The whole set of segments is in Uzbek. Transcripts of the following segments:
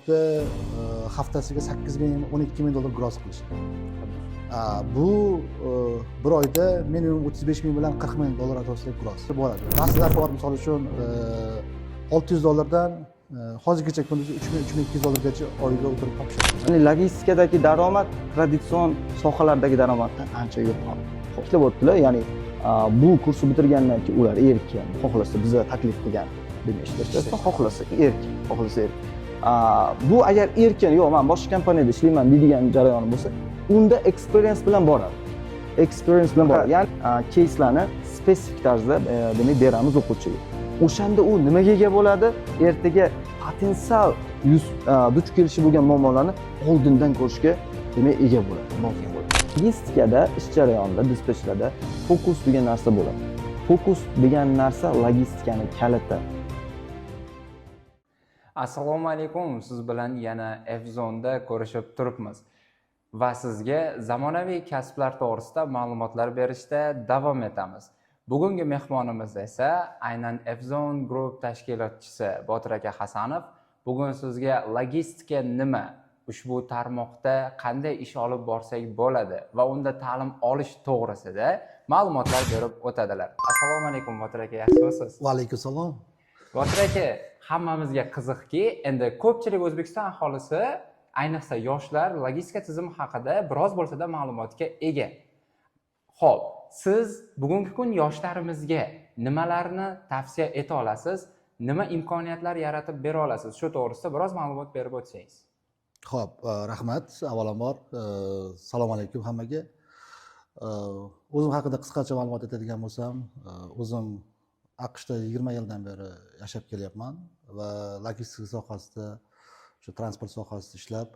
hisobda haftasiga 8 ming, 12 ming dollar gross qilishadi. Bu bir oyda minimum 35 ming bilan 40 ming dollar o'rtasida gross bo'ladi. Ba'zilar bor, misol uchun 600 dollardan hozirgacha kunduzgi 3200 dollargacha oyiga o'tirib topishadi. Ya'ni logistikadagi daromad traditsion sohalardagi daromaddan ancha yuqori. Ishlab o'tdilar, ya'ni bu kursni bitirgandan keyin ular erkin, xohlasa bizga taklif qilgan demak ishlashda, xohlasa erkin, xohlasa erkin. Bu agar erkin, yo'q, men boshqa kompaniyada ishlayman deydigan jarayon bo'lsa, unda experience bilan boradi. Experience bilan boradi. Ya'ni case'larni spesifik tarzda demak beramiz o'quvchiga. O'shanda u nimaga ega bo'ladi? Ertaga potensial duch kelishi bo'lgan muammolarni oldindan ko'rishga demak ega bo'ladi, muvaffaq bo'ladi. Logistikada, ish jarayonida, dispetchlarda fokus degan narsa bo'ladi. Fokus degan narsa logistikani kaliti. Assalomu alaykum. Siz bilan yana F-Zone'da ko'rishib turibmiz va sizga zamonaviy kasblar to'g'risida ma'lumotlar berishda davom etamiz. Bugungi mehmonimiz esa aynan F-Zone Group tashkilotchisi Botir aka Hasanov. Bugun sizga logistika nima, ushbu tarmoqda qanday ish olib borsak bo'ladi va unda ta'lim olish to'g'risida ma'lumotlar berib o'tadilar. Assalomu alaykum Botir aka, yaxshimisiz? Va alaykum assalom. Botir aka, hammamizga qiziqki, endi ko'pchilik O'zbekiston aholisi, ayniqsa yoshlar logistika tizimi haqida biroz bo'lsa-da ma'lumotga ega. Xo'p, siz bugungi kun yoshlarimizga nimalarni tavsiya eta olasiz? Nima imkoniyatlar yaratib bera olasiz? Shu to'g'risida biroz ma'lumot berib o'tsangiz. Xo'p, rahmat. Avvalambor assalomu alaykum hammaga. O'zim haqida qisqacha ma'lumot aytadigan bo'lsam, o'zim AQShda 20 yildan beri yashab kelyapman va logistika sohasida, o'sha transport sohasida ishlab,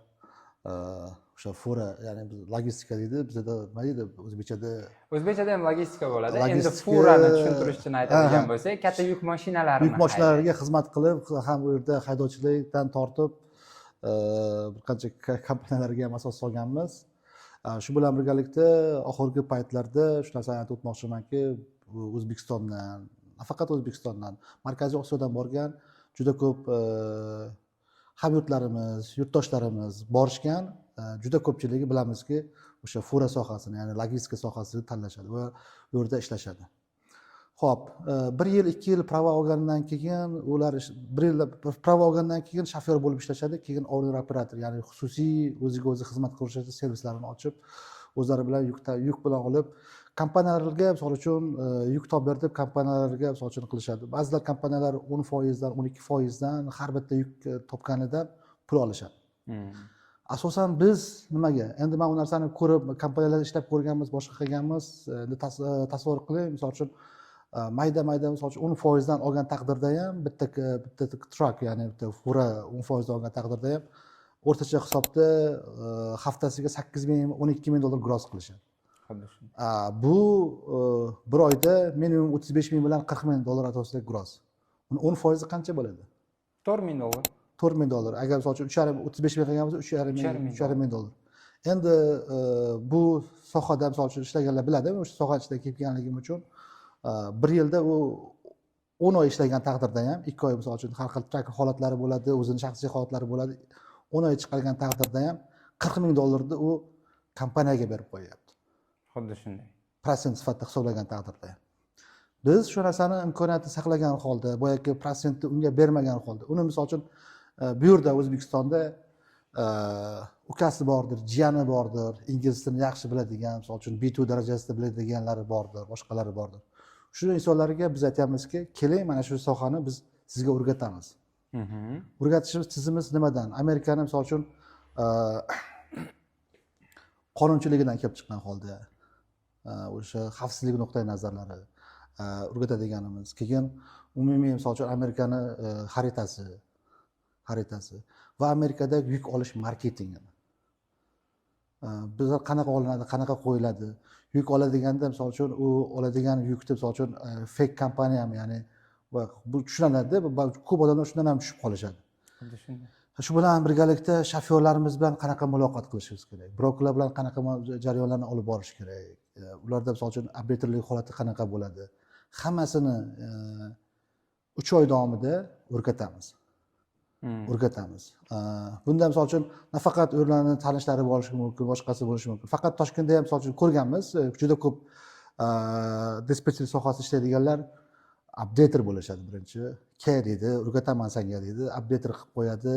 o'sha fura, ya'ni biz logistika deydi, bizda nima deydi o'zbekchada? O'zbekchada ham logistika bo'ladi. Endi furani tushuntirish uchun aytadigan bo'lsak, katta yuk mashinalarini, yuk mashinalariga xizmat qilib, ham u yerda haydovchilikdan tortib bir qancha kompaniyalarga ham asos solganmiz. Shu bilan birgalikda oxirgi paytlarda shu narsani aytib o'tmoqchimanki, O'zbekistondan, nafaqat O'zbekistondan, Markaziy Osiyodan borgan juda ko'p hamyurtlarimiz, yurtdoshlarimiz borishgan. Juda ko'pchiligi bilamizki, o'sha fura sohasini, ya'ni logistika sohasini tanlashadi va u yerda ishlashadi. Xo'p, 1 yil, 2 yil prava olgandan keyin ular 1 yil prava olgandan keyin shofyor bo'lib ishlashadi, keyin owner operator, ya'ni xususiy o'ziga o'zi xizmat qilishadi, servislarini ochib, o'zlari bilan yuk bilan olib kompaniyalarga, misol uchun yuk topib deb kompaniyalarga misol uchun qilishadi. Ba'zilar kompaniyalar 10% dan, 12% dan har bitta yuk topganidan pul olishadi. Asosan biz nimaga? Endi men bu narsani ko'rib, kompaniyalarda ishlab ko'rganmiz, boshqa qilganmiz. Endi tasavvur qiling, misol uchun mayda misol uchun 10% dan olgan taqdirda ham bitta truck, ya'ni bitta fura 10% dan olgan taqdirda ham o'rtacha hisobda haftasiga 8 ming, 12 ming dollar gross qilishadi. Bu bir oyda minimum 35 ming bilan 40 ming dollar o'rtasida gross. Uni 10% qancha bo'ladi? 4 ming dollar. 4 ming dollar. Agar misol uchun 35 ming qilgan bo'lsa 3,5 ming dollar. Endi bu sohada misol uchun ishlaganlar biladi, o'sha soha ichida kelganligim uchun 1 yilda u 10 oy ishlagan taqdirda ham, 2 oy misol uchun har xil trak holatlari bo'ladi, o'zining shaxsiy holatlari bo'ladi. 10 oy chiqargan taqdirda ham 40 ming dollarni u kompaniyaga berib qo'yapti. Xuddi shunday. Prosent sifatida hisoblagan taqdirda ham. Biz shu narsani imkoniyatni saqlagan holda, boyagi prosentni unga bermagan holda, uni misol uchun bu yerda O'zbekistonda ukasi bordir, jiyani bordir, ingliz tilini yaxshi biladigan, misol uchun B2 darajasida biladiganlari bordir, boshqalari bordir. Shu insonlarga biz aytamizki, keling, mana shu sohani biz sizga o'rgatamiz. O'rgatishimiz tizimimiz nimadan? Amerikani misol uchun qonunchiligidan kelib chiqqan holda, o'sha xavfsizlik nuqtai nazarlari o'rgatadiganimiz. Keyin umumiy misol uchun Amerikani xaritasi va Amerikada yuk olish marketingi. Bizlar qanaqa olinadi, qanaqa qo'yiladi? Yuk oladiganda misol uchun u oladigan yukni misol uchun fake kompaniyami, ya'ni bu tushunadi, ko'p odamlar shundan ham tushib qolishadi. Xuddi shunday. Shu bilan birgalikda shofyorlarimiz bilan qanaqa muloqot qilishimiz kerak? Brokerlar bilan qanaqa jarayonlarni olib borish kerak? Ularda misol uchun arbitrlik holati qanaqa bo'ladi? Hammasini 3 oy davomida o'rgatamiz. o'rgatamiz. Bunda misol uchun nafaqat ularni tanishlari bo'lishi mumkin, boshqasi bo'lishi mumkin. Faqat Toshkentda ham misol uchun ko'rganmiz, juda ko'p dispetcher sohasida ishlaydiganlar updater bo'lishadi birinchi. Deydi, o'rgataman senga deydi, updater qilib qo'yadi,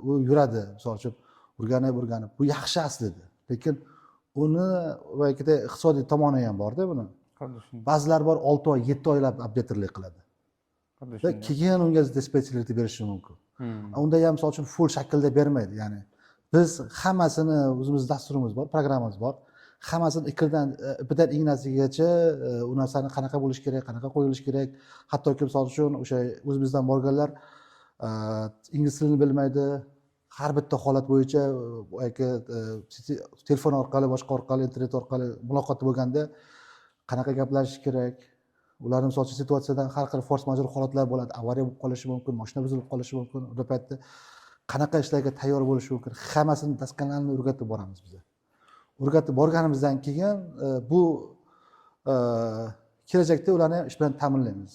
u yuradi misol uchun o'rganib. Bu yaxshi aslida. Lekin uni ikkita iqtisodiy tomoni ham bor-da buni. Ba'zilar bor 6 oy, 7 oylab updaterlik qiladi. Va keyin unga dispetcherlikni berishi mumkin. Unda ham misol uchun full shaklda bermaydi. Ya'ni biz hammasini o'zimiz dasturimiz bor, programmamiz bor. Hammasini ipidan ignasigacha u narsani qanaqa bo'lishi kerak, qanaqa qo'yilishi kerak. Hattoki misol uchun o'sha o'zimizdan borganlar ingliz tilini bilmaydi. Har bitta holat bo'yicha telefon orqali, boshqa orqali, internet orqali muloqot bo'lganda qanaqa gaplashish kerak. Ularning misol uchun situatsiyadan har xil force majeure holatlar bo'ladi. Avariya bo'lib qolishi mumkin, mashina buzilib qolishi mumkin. O'sha paytda qanaqa ishlarga tayyor bo'lish mumkin. Hammasini daskanlarni o'rgatib boramiz biz. O'rgatib borganimizdan keyin bu kelajakda ularni ish bilan ta'minlaymiz.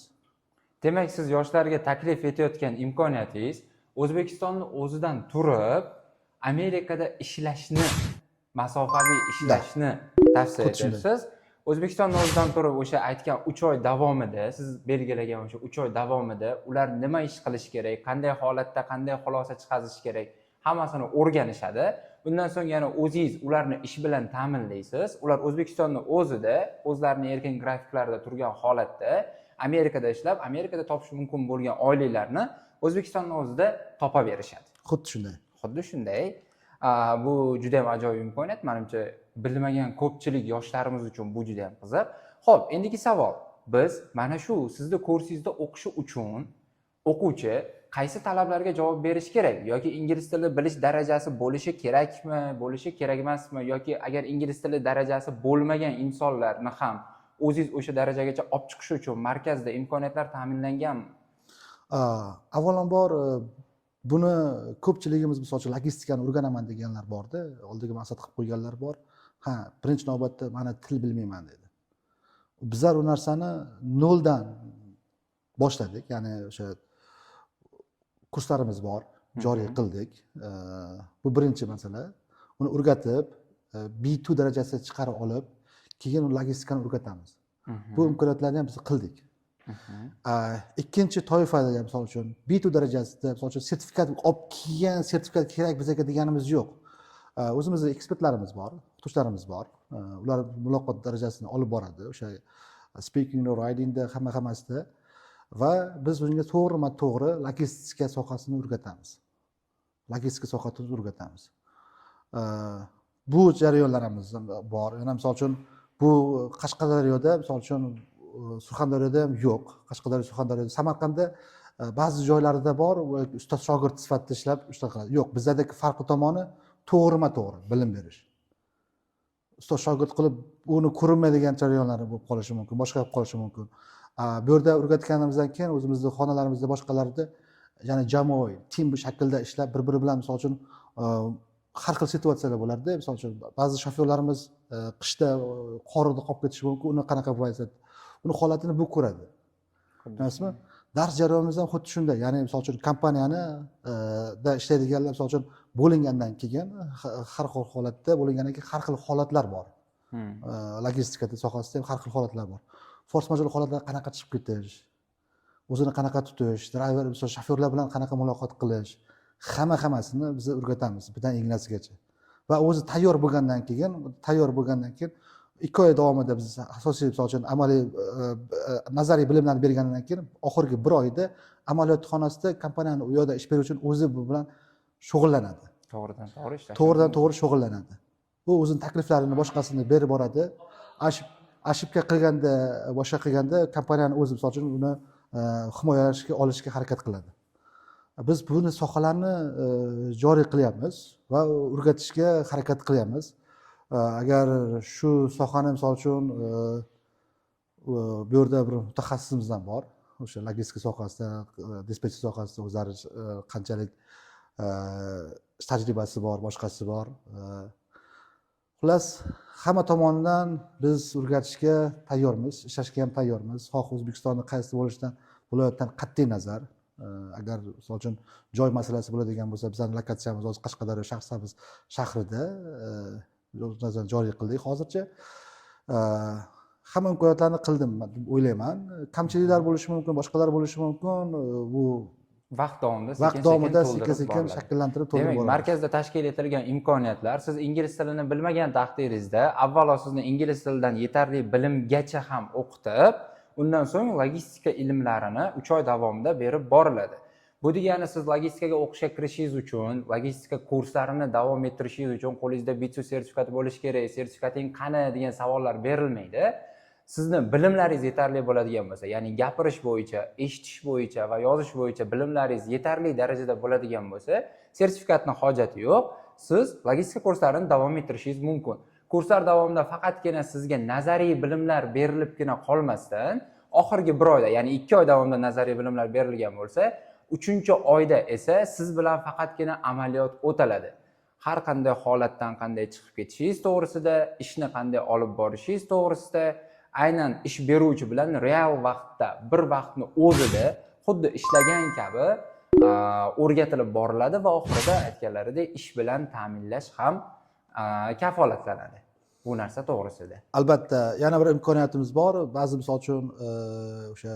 Demak, siz yoshlarga taklif etayotgan imkoniyatingiz O'zbekistonni o'zidan turib Amerikada ishlashni, masofaviy ishlashni tavsiya etasiz. O'zbekistonning o'zidan turib o'sha aytgan 3 oy davomida, siz belgilagan o'sha 3 oy davomida ular nima ish qilish kerak, qanday holatda qanday xulosa chiqarish kerak, hammasini o'rganishadi. Bundan so'ng yana o'zingiz ularni ish bilan ta'minlaysiz. Ular O'zbekistonning o'zida, o'zlarining erkin grafiklarida turgan holatda Amerikada ishlab, Amerikada topish mumkin bo'lgan oyliklarni O'zbekistonning o'zida topa berishadi. Xuddi shunday. Bu juda ham ajoyib imkoniyat. Menimcha bilmagan ko'pchilik yoshlarimiz uchun bu juda ham qiziq. Xo'p, endigi savol. Biz mana shu sizni kursingizda o'qishi uchun o'quvchi qaysi talablarga javob berish kerak? Yoki ingliz tili bilish darajasi bo'lishi kerakmi, bo'lishi kerak emasmi? Yoki agar ingliz tili darajasi bo'lmagan insonlarni ham o'zingiz o'sha darajagacha olib chiqish uchun markazda imkoniyatlar ta'minlanganmi? Avvalambor buni ko'pchiligimiz misol uchun logistikani o'rganaman deganlar borda, oldiga maqsad qilib qo'yganlar bor. Birinchi navbatda mana til bilmayman dedi. Bizlar u narsani noldan boshladik, ya'ni o'sha kurslarimiz bor, joriy qildik. Bu birinchi masala. Uni o'rgatib, B2 darajasiga chiqarib olib, keyin logistikani o'rgatamiz. Bu imkoniyatlarni ham biz qildik. Ikkinchi toifada ham misol uchun B2 darajasida misol uchun sertifikat olib kelgan, sertifikat kerak bizga deganimiz yo'q. O'zimizning ekspertlarimiz bor, o'qituvchilarimiz bor. Ular muloqot darajasini olib boradi, o'sha speaking or writingda hammasida va biz bunga to'g'ri logistika sohasini o'rgatamiz. Bu jarayonlarimiz bor. Yana misol uchun bu Qashqadaryoda, misol uchun Surxondaryoda ham yo'q. Surxondaryoda, Samarqandda ba'zi joylarida bor, ustoz shogird sifatida ishlab qiladi. Yo'q, bizdagi farqli tomoni to'g'ri bilim berish. Ustoz shogird qilib uni ko'rinmaydigan jarayonlar bo'lib qolishi mumkin, boshqa bo'lib qolishi mumkin. Bu yerda o'rgatganimizdan keyin o'zimizning xonalarimizda boshqalarida ya'ni jamoaviy, tim shaklda ishlab bir-biri bilan misol uchun har xil situatsiyalar bo'lardi. Misol uchun ba'zi shofyorlarimiz qishda qorda qolib ketishi mumkin, uni qanaqa vaziyat, uni holatini bu ko'radi. Bilasizmi? Dars jarayonimiz ham xuddi shunday. Ya'ni misol uchun kompaniyani da ishlaydiganlar misol uchun bo'lingandan keyin har xil holatda bo'lingandan keyin har xil holatlar bor. Logistika sohasida ham har xil holatlar bor. Force majeure holatlar qanaqa chiqib ketish, o'zini qanaqa tutish, driver misol shofyorlar bilan qanaqa muloqot qilish, hammasini biz o'rgatamiz bidan ignasigacha. Va o'zi tayyor bo'lgandan keyin 2 oy davomida biz asosiy misol uchun amaliy nazariy bilimlarni bergandan keyin oxirgi 1 oyda amaliyot xonasida kompaniyani u yoqda ish beruvchi o'zi bu bilan shug'ullanadi. To'g'ridan-to'g'ri shug'ullanadi. U o'zining takliflarini boshqasini berib boradi. Ошибка qilganda, boshqa qilganda kompaniyani o'zi misol uchun uni himoyalashga olishga harakat qiladi. Biz buni sohalarni joriy qilyapmiz va o'rgatishga harakat qilyapmiz. Agar shu sohani misol uchun bu yerda bir mutaxassisimiz ham bor. O'sha logistika sohasida, dispetcher sohasida o'zlari qanchalik tajribasi bor, boshqasi bor. Xullas, hamma tomonidan biz o'rgatishga tayyormiz, ishlashga ham tayyormiz. Xoh O'zbekistonning qaysi bo'lishidan, viloyatdan qat'iy nazar. agar misol uchun joy masalasi bo'ladigan bo'lsa, bizning lokatsiyamiz hozir Qashqadaryo Shahrisabz shahrida joriy qildik hozircha. Hamma imkoniyatlarni qildim deb o'ylayman. Kamchiliklar bo'lishi mumkin, boshqalar bo'lishi mumkin. Bu vaqt davomida sekin shakllantirib to'ldirib demak, boramiz. markazda tashkil etilgan imkoniyatlar, siz ingliz tilini bilmagan taqdiringizda avvalo sizni ingliz tilidan yetarli bilimgacha ham o'qitib, undan so'ng logistika ilmlarini 3 oy davomida berib boriladi. Bu degani siz logistikaga o'qishga kirishingiz uchun, logistika kurslarini davom ettirishingiz uchun qo'lingizda B2 sertifikati bo'lishi kerak, sertifikating qani degan savollar berilmaydi. Sizni bilimlaringiz yetarli bo'ladigan bo'lsa, ya'ni gapirish bo'yicha, eshitish bo'yicha va yozish bo'yicha bilimlaringiz yetarli darajada bo'ladigan bo'lsa, sertifikatning hojati yo'q. Siz logistika kurslarini davom ettirishingiz mumkin. Kurslar davomida faqatgina sizga nazariy bilimlar berilibgina qolmasdan, oxirgi 1 oyda, ya'ni 2 oy davomida nazariy bilimlar berilgan bo'lsa, 3-oyda esa siz bilan faqatgina amaliyot o'taladi. Har qanday holatdan qanday chiqib ketishingiz to'g'risida, ishni qanday olib borishingiz to'g'risida, aynan ish beruvchi bilan real vaqtda, bir vaqtni o'zida xuddi ishlagan kabi o'rgatilib boriladi va oxirida aytganlaridek ish bilan ta'minlash ham kafolatlanadi. Bu narsa to'g'risida. Albatta, yana bir imkoniyatimiz bor. Ba'zi misol uchun o'sha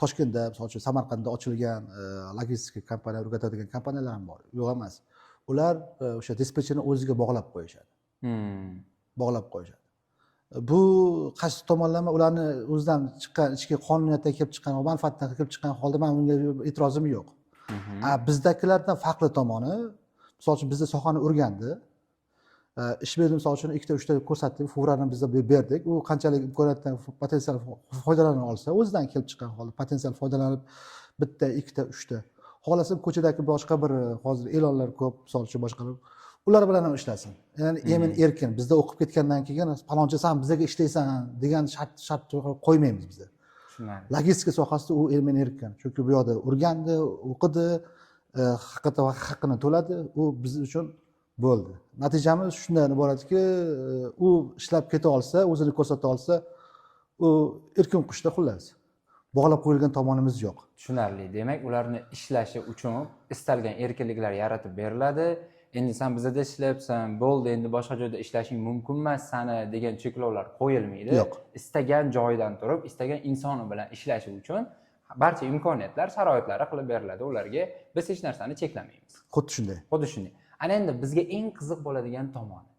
Toshkentda, misol uchun Samarqandda ochilgan logistika kompaniya o'rgatadigan kompaniyalar ham bor. Yo'q emas. Ular o'sha dispetcherni o'ziga bog'lab qo'yishadi. Bog'lab qo'yishadi. Bu qaysi tomonlama ularni o'zidan chiqqan ichki qonuniyatdan kelib chiqqan, manfaatdan kelib chiqqan holda men bunga e'tirozim yo'q. Bizdagilardan farqli tomoni, misol uchun bizda sohani o'rgandi. Ish berdi, misol uchun 2-3 ta ko'rsatdik, furani bizda berdik. U qanchalik imkoniyatdan potensial foydalana olsa, o'zidan kelib chiqqan holda potensial foydalanib 1 ta, 2 ta, 3 ta. Xohlasa ko'chadagi boshqa bir hozir e'lonlar ko'p, misol uchun boshqalar ular bilan ham ishlasin. Ya'ni emin erkin. Bizda o'qib ketgandan keyin palonchi sen bizga ishlaysan degan shart qo'ymaymiz bizda. Tushunarli. Logistika sohasida u emin erkin. Chunki bu yerda o'rgandi, o'qidi, haqqini to'ladi. U biz uchun bo'ldi. Natijamiz shundan iboratki, u ishlab keta olsa, o'zini ko'rsata olsa, u erkin qushda xullas. Bog'lab qo'yilgan tomonimiz yo'q. Tushunarli. Demak, ularni ishlashi uchun istalgan erkinliklar yaratib beriladi. Endi sen bizda ishlayapsan, bo'ldi, endi boshqa joyda ishlashing mumkin emas sana degan cheklovlar qo'yilmaydi. Yo'q. Istagan joydan turib, istagan insoni bilan ishlashi uchun barcha imkoniyatlar, sharoitlari qilib beriladi ularga. Biz hech narsani cheklamaymiz. Xuddi shunday. Xuddi shunday. Ana endi bizga eng qiziq bo'ladigan tomoni,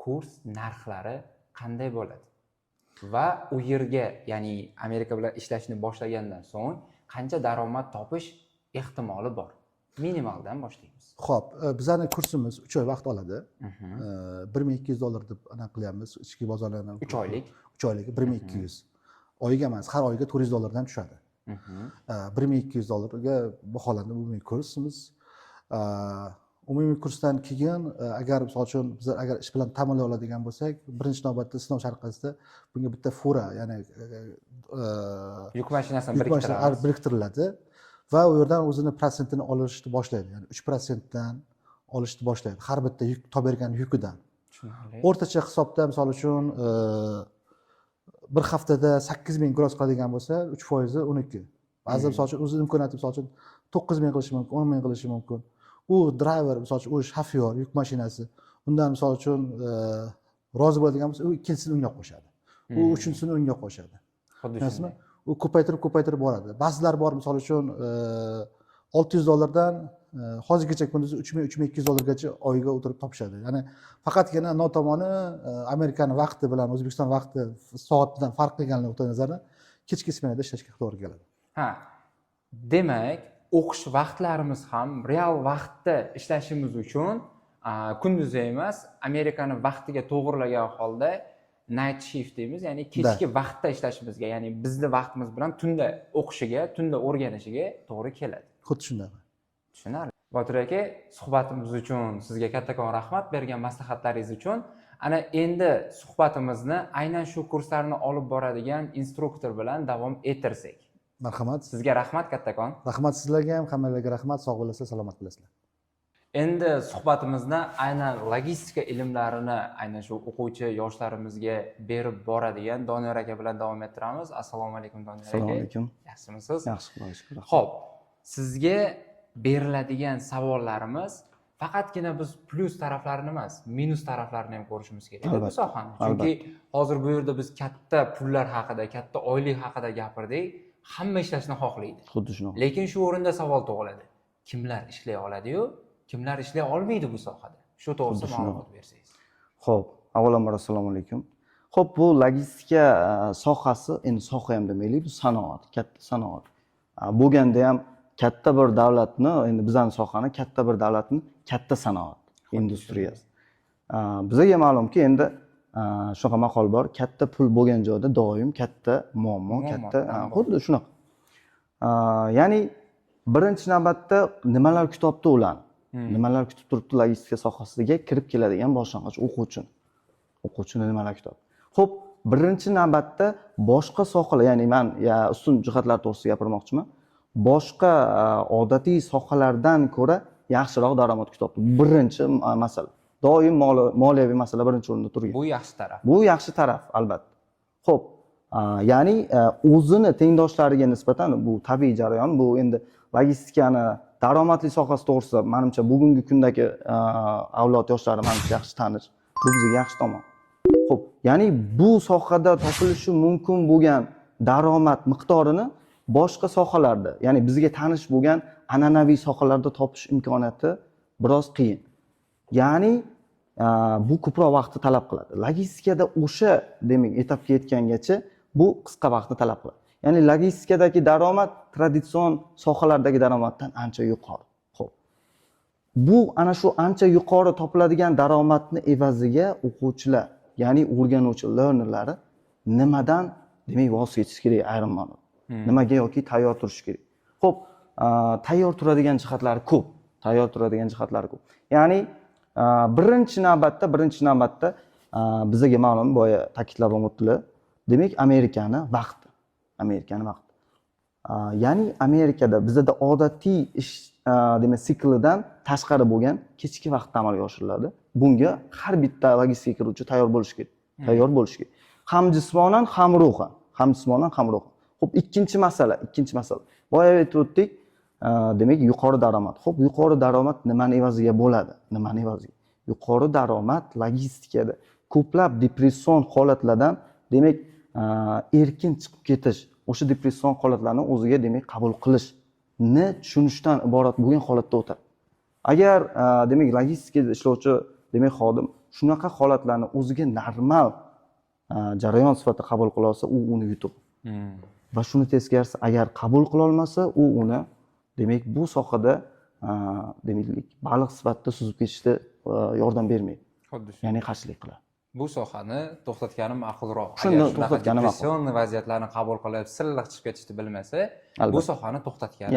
kurs narxlari qanday bo'ladi? Va u yerga, ya'ni Amerika bilan ishlashni boshlagandan so'ng qancha daromad topish ehtimoli bor? Minimaldan boshlaymiz. Xo'p, bizning kursimiz 3 oy vaqt oladi. $1200 deb anaqa qilyapmiz, ichki bozorlardan. 3 oylik. 3 oylik 1200. Oyiga emas, har oyiga $400 dan tushadi. $1200 ga baholandi umumiy kursimiz. Umumiy kursdan keyin agar misol uchun biz agar ish bilan ta'minlay oladigan bo'lsak, birinchi navbatda sinov shartqasida bunga bitta fura, ya'ni yuk mashinasini biriktiriladi va u yerdan o'zini prosentini olishni boshlaydi. Ya'ni 3% dan olishni boshlaydi. Har bitta yuk bergan yukidan. Tushunarli. O'rtacha hisobda misol uchun bir haftada 8000 gross qiladigan bo'lsa, 3% 12. Ba'zi misol uchun o'zi imkoniyati misol uchun 9000 qilishi mumkin, 10000 qilishi mumkin. U driver, misol uchun, u shofyor, yuk mashinasi, undan misol uchun rozi bo'ladigan bo'lsa, u ikkinchisini unga qo'shadi. U uchinchisini unga qo'shadi. Xuddi shunday. U ko'paytirib boradi. Ba'zilar bor, misol uchun $600 dan hozirgacha kunduzi $3000-3200 gacha oyiga o'tirib topishadi. Ya'ni faqatgina notomoni Amerikaning vaqti bilan O'zbekiston vaqti soatidan farq qilganligi nuqtai nazaridan kechki smenada ishlashga to'g'ri keladi. Ha. Demak, o'qish vaqtlarimiz ham real vaqtda ishlashimiz uchun kunduzi emas, Amerikaning vaqtiga to'g'rilagan holda night shift deymiz, ya'ni kechki vaqtda ishlashimizga, ya'ni bizning vaqtimiz bilan tunda o'qishiga, tunda o'rganishiga to'g'ri keladi. Xuddi shunday. Tushunarli. Botir aka, suhbatimiz uchun sizga kattakon rahmat, bergan maslahatlaringiz uchun. Ana endi suhbatimizni aynan shu kurslarni olib boradigan instruktor bilan davom ettirsak. Marhamat. Sizga rahmat kattakon. Rahmat sizlarga ham, hammalarga rahmat. Sog' bo'lasizlar, salomat bo'lasizlar. Endi suhbatimizni aynan logistika ilmlarini aynan shu o'quvchi yoshlarimizga berib boradigan Doniyor aka bilan davom ettiramiz. Assalomu alaykum Doniyor aka. Assalomu alaykum. Yaxshimisiz? Yaxshi, Xudoga shukr. Xo'p, sizga beriladigan savollarimiz faqatgina biz plyus taraflarini emas, minus taraflarini ham ko'rishimiz kerak bu Albatta, sohani. Chunki hozir bu yerda biz katta pullar haqida, katta oylik haqida gapirdik, hamma ishlashni xohlaydi. Xuddi shunaqa. Lekin shu o'rinda savol tug'iladi. Kimlar ishlay oladi-yu, kimlar ishlay olmaydi bu sohada? Shu to'g'risida ma'lumot bersangiz. Xo'p, avvalambor assalomu alaykum. Xo'p, bu logistika sohasi, endi soha ham demaylik, bu sanoat, katta sanoat. Bo'lganda ham katta bir davlatni, endi bizning sohani katta bir davlatni katta sanoat industriyasi. Bizga ma'lumki, endi shunaqa maqol bor, katta pul bo'lgan joyda doim katta muammo, katta, xuddi shunaqa. Ya'ni birinchi navbatda nimalar kutibdi ularni? Nimalar kutib turibdi logistika sohasiga kirib keladigan boshlang'ich o'quvchini nimalar kutadi? Xo'p, birinchi navbatda boshqa sohalar, ya'ni men ustun jihatlar to'g'risida gapirmoqchiman. Boshqa odatiy sohalardan ko'ra yaxshiroq daromad kutyapti. Birinchi masala. Doim moliyaviy masala birinchi o'rinda turgan. Bu yaxshi taraf. Bu yaxshi taraf, albatta. Xo'p, ya'ni o'zini tengdoshlariga nisbatan bu tabiiy jarayon, bu endi logistikani daromadli sohasi to'g'risida menimcha bugungi kundagi avlod yoshlari menimcha yaxshi tanish. Bu bizga yaxshi tomon. Xo'p, ya'ni bu sohada topilishi mumkin bo'lgan daromad miqdorini boshqa sohalarda, ya'ni bizga tanish bo'lgan an'anaviy sohalarda topish imkoniyati biroz qiyin. Ya'ni bu ko'proq vaqtni talab qiladi. Logistikada o'sha, demak, etapga yetgangacha bu qisqa vaqtni talab qiladi. Ya'ni logistikadagi daromad traditsion sohalardagi daromaddan ancha yuqori. Xo'p. Bu ana shu ancha yuqori topiladigan daromadni evaziga o'quvchilar, ya'ni o'rganuvchi learnerlari nimadan, demak, voz kechish kerak ayrim ma'noda. Nimaga yoki tayyor turish kerak. Xo'p, tayyor turadigan jihatlari ko'p. Ya'ni birinchi navbatda bizga ma'lum, boya ta'kidlab o'tdilar. Demak, Amerikani vaqti. Ya'ni Amerikada bizda odatiy ish, demak, siklidan tashqari bo'lgan kechki vaqtda amalga oshiriladi. Bunga har bitta logistika kiruvchi tayyor bo'lish kerak. Ham jismonan, ham ruhan. Xo'p, ikkinchi masala. Boya aytib o'tdik, demak, yuqori daromad. Xo'p, yuqori daromad nimani evaziga bo'ladi? Yuqori daromad logistikada ko'plab depression holatlardan, demak, erkin chiqib ketish, o'sha depression holatlarni o'ziga, demak, qabul qilishni tushunishdan iborat bo'lgan holatda o'tadi. Agar, demak, logistikada ishlovchi, demak, xodim shunaqa holatlarni o'ziga normal jarayon sifatida qabul qila olsa, u uni yutuq. Va shuni teskarisi, agar qabul qila olmasa, u uni, demak, bu sohada, demak, baliq sifatida suzib ketishda yordam bermaydi. Xuddi shu. Ya'ni qarshilik qiladi. Bu sohani to'xtatgani ma'qulroq. Shuni to'xtatgani ma'qul. Depression vaziyatlarni qabul qilib, silliq chiqib ketishni bilmasa, bu sohani to'xtatgani.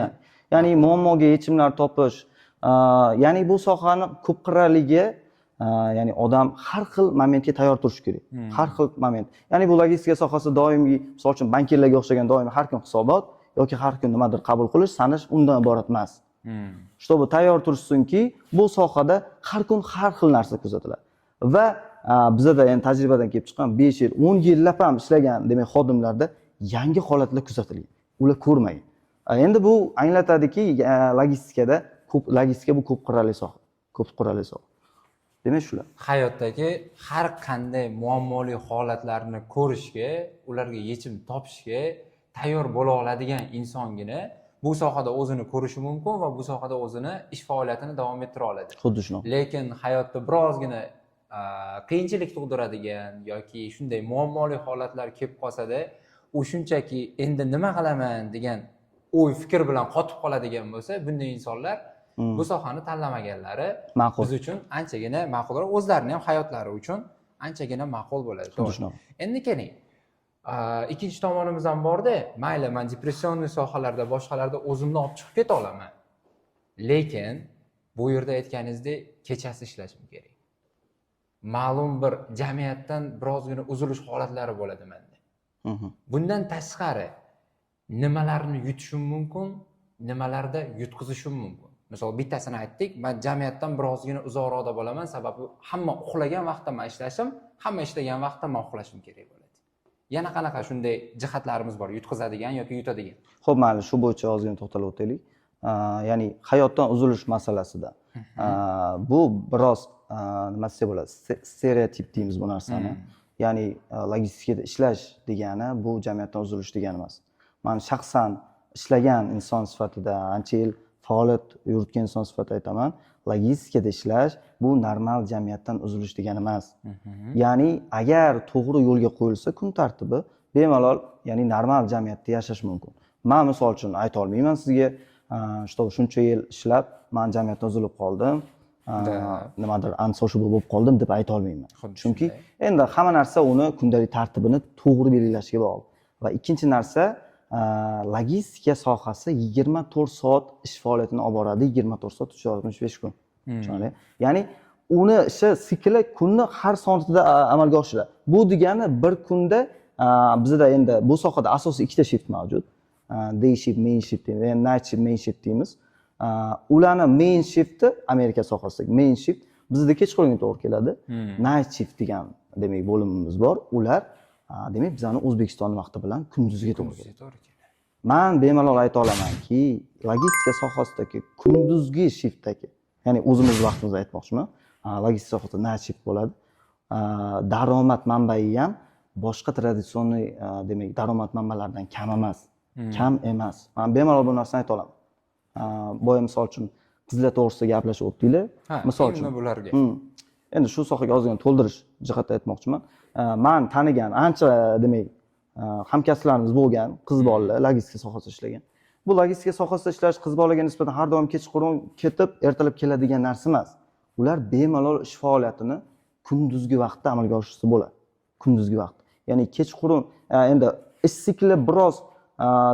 Ya'ni muammoga yechimlar topish, ya'ni bu sohani ko'p qirraligi, ya'ni odam har xil momentga tayyor turish kerak. Har xil moment. Ya'ni bu logistika sohasi doimiy, misol uchun bankirlarga o'xshagan doimiy har kun hisobot yoki har kun nimadir qabul qilish, sanish undan iborat emas. Чтобы tayyor turishsinki, bu sohada har kun har xil narsa kuzatiladi. Va bizda endi tajribadan kelib chiqqan 5 yil, 10 yillab ham ishlagan, demak, xodimlarda yangi holatlar kuzatilgan. Ular ko'rmagan. Endi bu anglatadiki, logistika bu ko'p qirrali soha. Demak, shular. Hayotdagi har qanday muammoli holatlarni ko'rishga, ularga yechim topishga tayyor bo'la oladigan insongina bu sohada o'zini ko'rishi mumkin va bu sohada o'zini ish faoliyatini davom ettira oladi. Xuddi shunaqa. Lekin hayotda birozgina qiyinchilik tug'diradigan yoki shunday muammoli holatlar kelib qolsa-da, u shunchaki endi nima qilaman degan o'y fikr bilan qotib qoladigan bo'lsa, bunday insonlar bu sohani tanlamaganlari biz uchun anchagina ma'qulroq, o'zlarining ham hayotlari uchun anchagina ma'qul bo'ladi. Endi keling, ikkinchi tomonimiz ham bor-da, mayli men depressionniy sohalarda, boshqalarda o'zimni olib chiqib keta olaman. Lekin bu yerda aytganingizdek, kechasi ishlashim kerak. Ma'lum bir jamiyatdan birozgina uzilish holatlari bo'ladi menda. Bundan tashqari nimalarni yutishim mumkin, nimalarda yutqizishim mumkin. Misol bittasini aytdik, men jamiyatdan birozgina uzoqroqda bo'laman, sababi hamma uxlagan vaqtda men ishlashim, hamma ishlagan vaqtda men uxlashim kerak bo'ladi. Yana qanaqa shunday jihatlarimiz bor, yutqizadigan yoki yutadigan? Xo'p, mayli, shu bo'yicha ozgina to'xtalib o'taylik. ya'ni hayotdan uzilish masalasida bu biroz nima desa bo'ladi, stereotip deymiz bu narsani. Ya'ni logistikada ishlash degani bu jamiyatdan uzilish degani emas. Men shaxsan ishlagan inson sifatida ancha yil faoliyat yuritgan inson sifatida aytaman, logistikada ishlash bu normal jamiyatdan uzilish degani emas. Ya'ni agar to'g'ri yo'lga qo'yilsa kun tartibi bemalol, ya'ni normal jamiyatda yashash mumkin. Men misol uchun ayta olmayman sizga, shuncha yil ishlab men jamiyatdan uzilib qoldim, nimadir unsociable bo'lib qoldim deb ayta olmayman. Chunki endi hamma narsa uni kundalik tartibini to'g'ri belgilashga bog'liq. Va ikkinchi narsa, logistika sohasi 24 soat ish faoliyatini olib boradi, 24 soat 365 kun. Tushunarli? Ya'ni uni ishi sikli kunni har soatida amalga oshiradi. Bu degani bir kunda bizda endi bu sohada asosiy ikkita shift mavjud. Day shift, main shift deymiz, ya'ni night shift, main shift deymiz. Ularni main shifti Amerika sohasidagi main shift bizda kechqurunga to'g'ri keladi. Night shift degan demak bo'limimiz bor. Ular demak bizani O'zbekiston vaqti bilan kunduzga to'g'ri keladi. Men bemalol ayta olamanki, logistika sohasidagi kunduzgi shiftdagi, ya'ni o'zimiz vaqtimizda aytmoqchiman, logistika sohasida night shift bo'ladi. Daromad manbai ham boshqa traditsion demak daromad manbalaridan kam emas. Kam emas. Men bemalol bu narsani ayta olaman. Boya misol uchun qizlar to'g'risida gaplashib o'tdinglar. Misol uchun bularga. Endi shu sohaga ozgina to'ldirish jihatdan aytmoqchiman. Men tanigan ancha demak hamkasblarimiz bo'lgan, qiz bolalar logistika sohasida ishlagan. Bu logistika sohasida ishlash qiz bolalarga nisbatan har doim kechqurun ketib, ertalab keladigan narsa emas. Ular bemalol ish faoliyatini kunduzgi vaqtda amalga oshirsa bo'ladi. Kunduzgi vaqt. Ya'ni kechqurun endi ish sikli biroz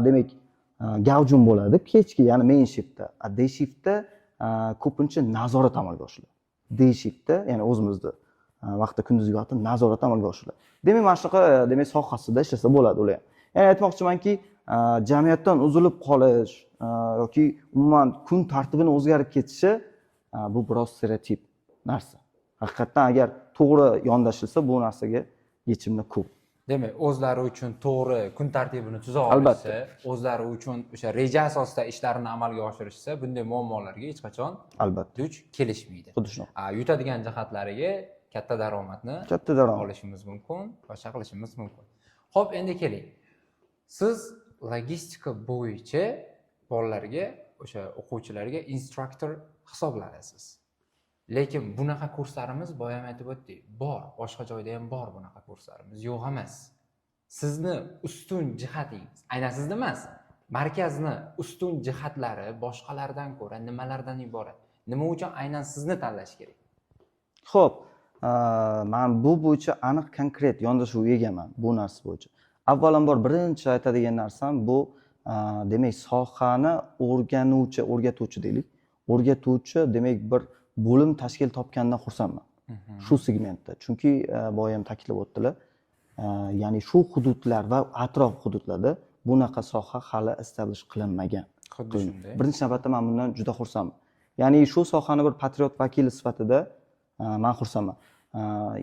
demak gavjum bo'ladi kechki, ya'ni main shiftda. Day shiftda ko'pincha nazorat amalga oshiriladi. Day shiftda, ya'ni o'zimizda vaqtda kunduzgi vaqtda nazorat amalga oshiriladi. Demak, mana shunaqa demak sohasida ishlasa bo'ladi ular ham. Ya'ni aytmoqchimanki, jamiyatdan uzilib qolish yoki umuman kun tartibini o'zgarib ketishi bu biroz stereotip narsa. Haqiqatdan agar to'g'ri yondashilsa bu narsaga yechimlar ko'p. Demak, o'zlari uchun to'g'ri kun tartibini tuza olishsa, o'zlari uchun o'sha reja asosida ishlarini amalga oshirishsa, bunday muammolarga hech qachon albatta duch kelishmaydi. Xuddi shunaqa. Yutadigan jihatlariga katta daromadni olishimiz mumkin, boshqa qilishimiz mumkin. Xo'p, endi keling. Siz logistika bo'yicha bolalarga, o'sha o'quvchilarga instruktor hisoblanasiz. Lekin bunaqa kurslarimiz boya ham aytib o'tdik, bor, boshqa joyda ham bor bunaqa kurslarimiz, yo'q emas. Sizni ustun jihatingiz, aynan sizni emas, markazni ustun jihatlari boshqalardan ko'ra nimalardan iborat? Nima uchun aynan sizni tanlash kerak? Xo'p, men bu bo'yicha aniq konkret yondashuv egaman bu narsa bo'yicha. Avvalambor birinchi aytadigan narsam bu demak sohani o'rgatuvchi deylik. O'rgatuvchi demak bir bo'lim tashkil topgandan xursandman. Shu segmentda. Chunki boya ham ta'kidlab o'tdilar. Ya'ni shu hududlar va atrof hududlarda bunaqa soha hali establish qilinmagan. Xuddi shunday. Birinchi navbatda men bundan juda xursandman. Ya'ni shu sohani bir patriot vakili sifatida men xursandman.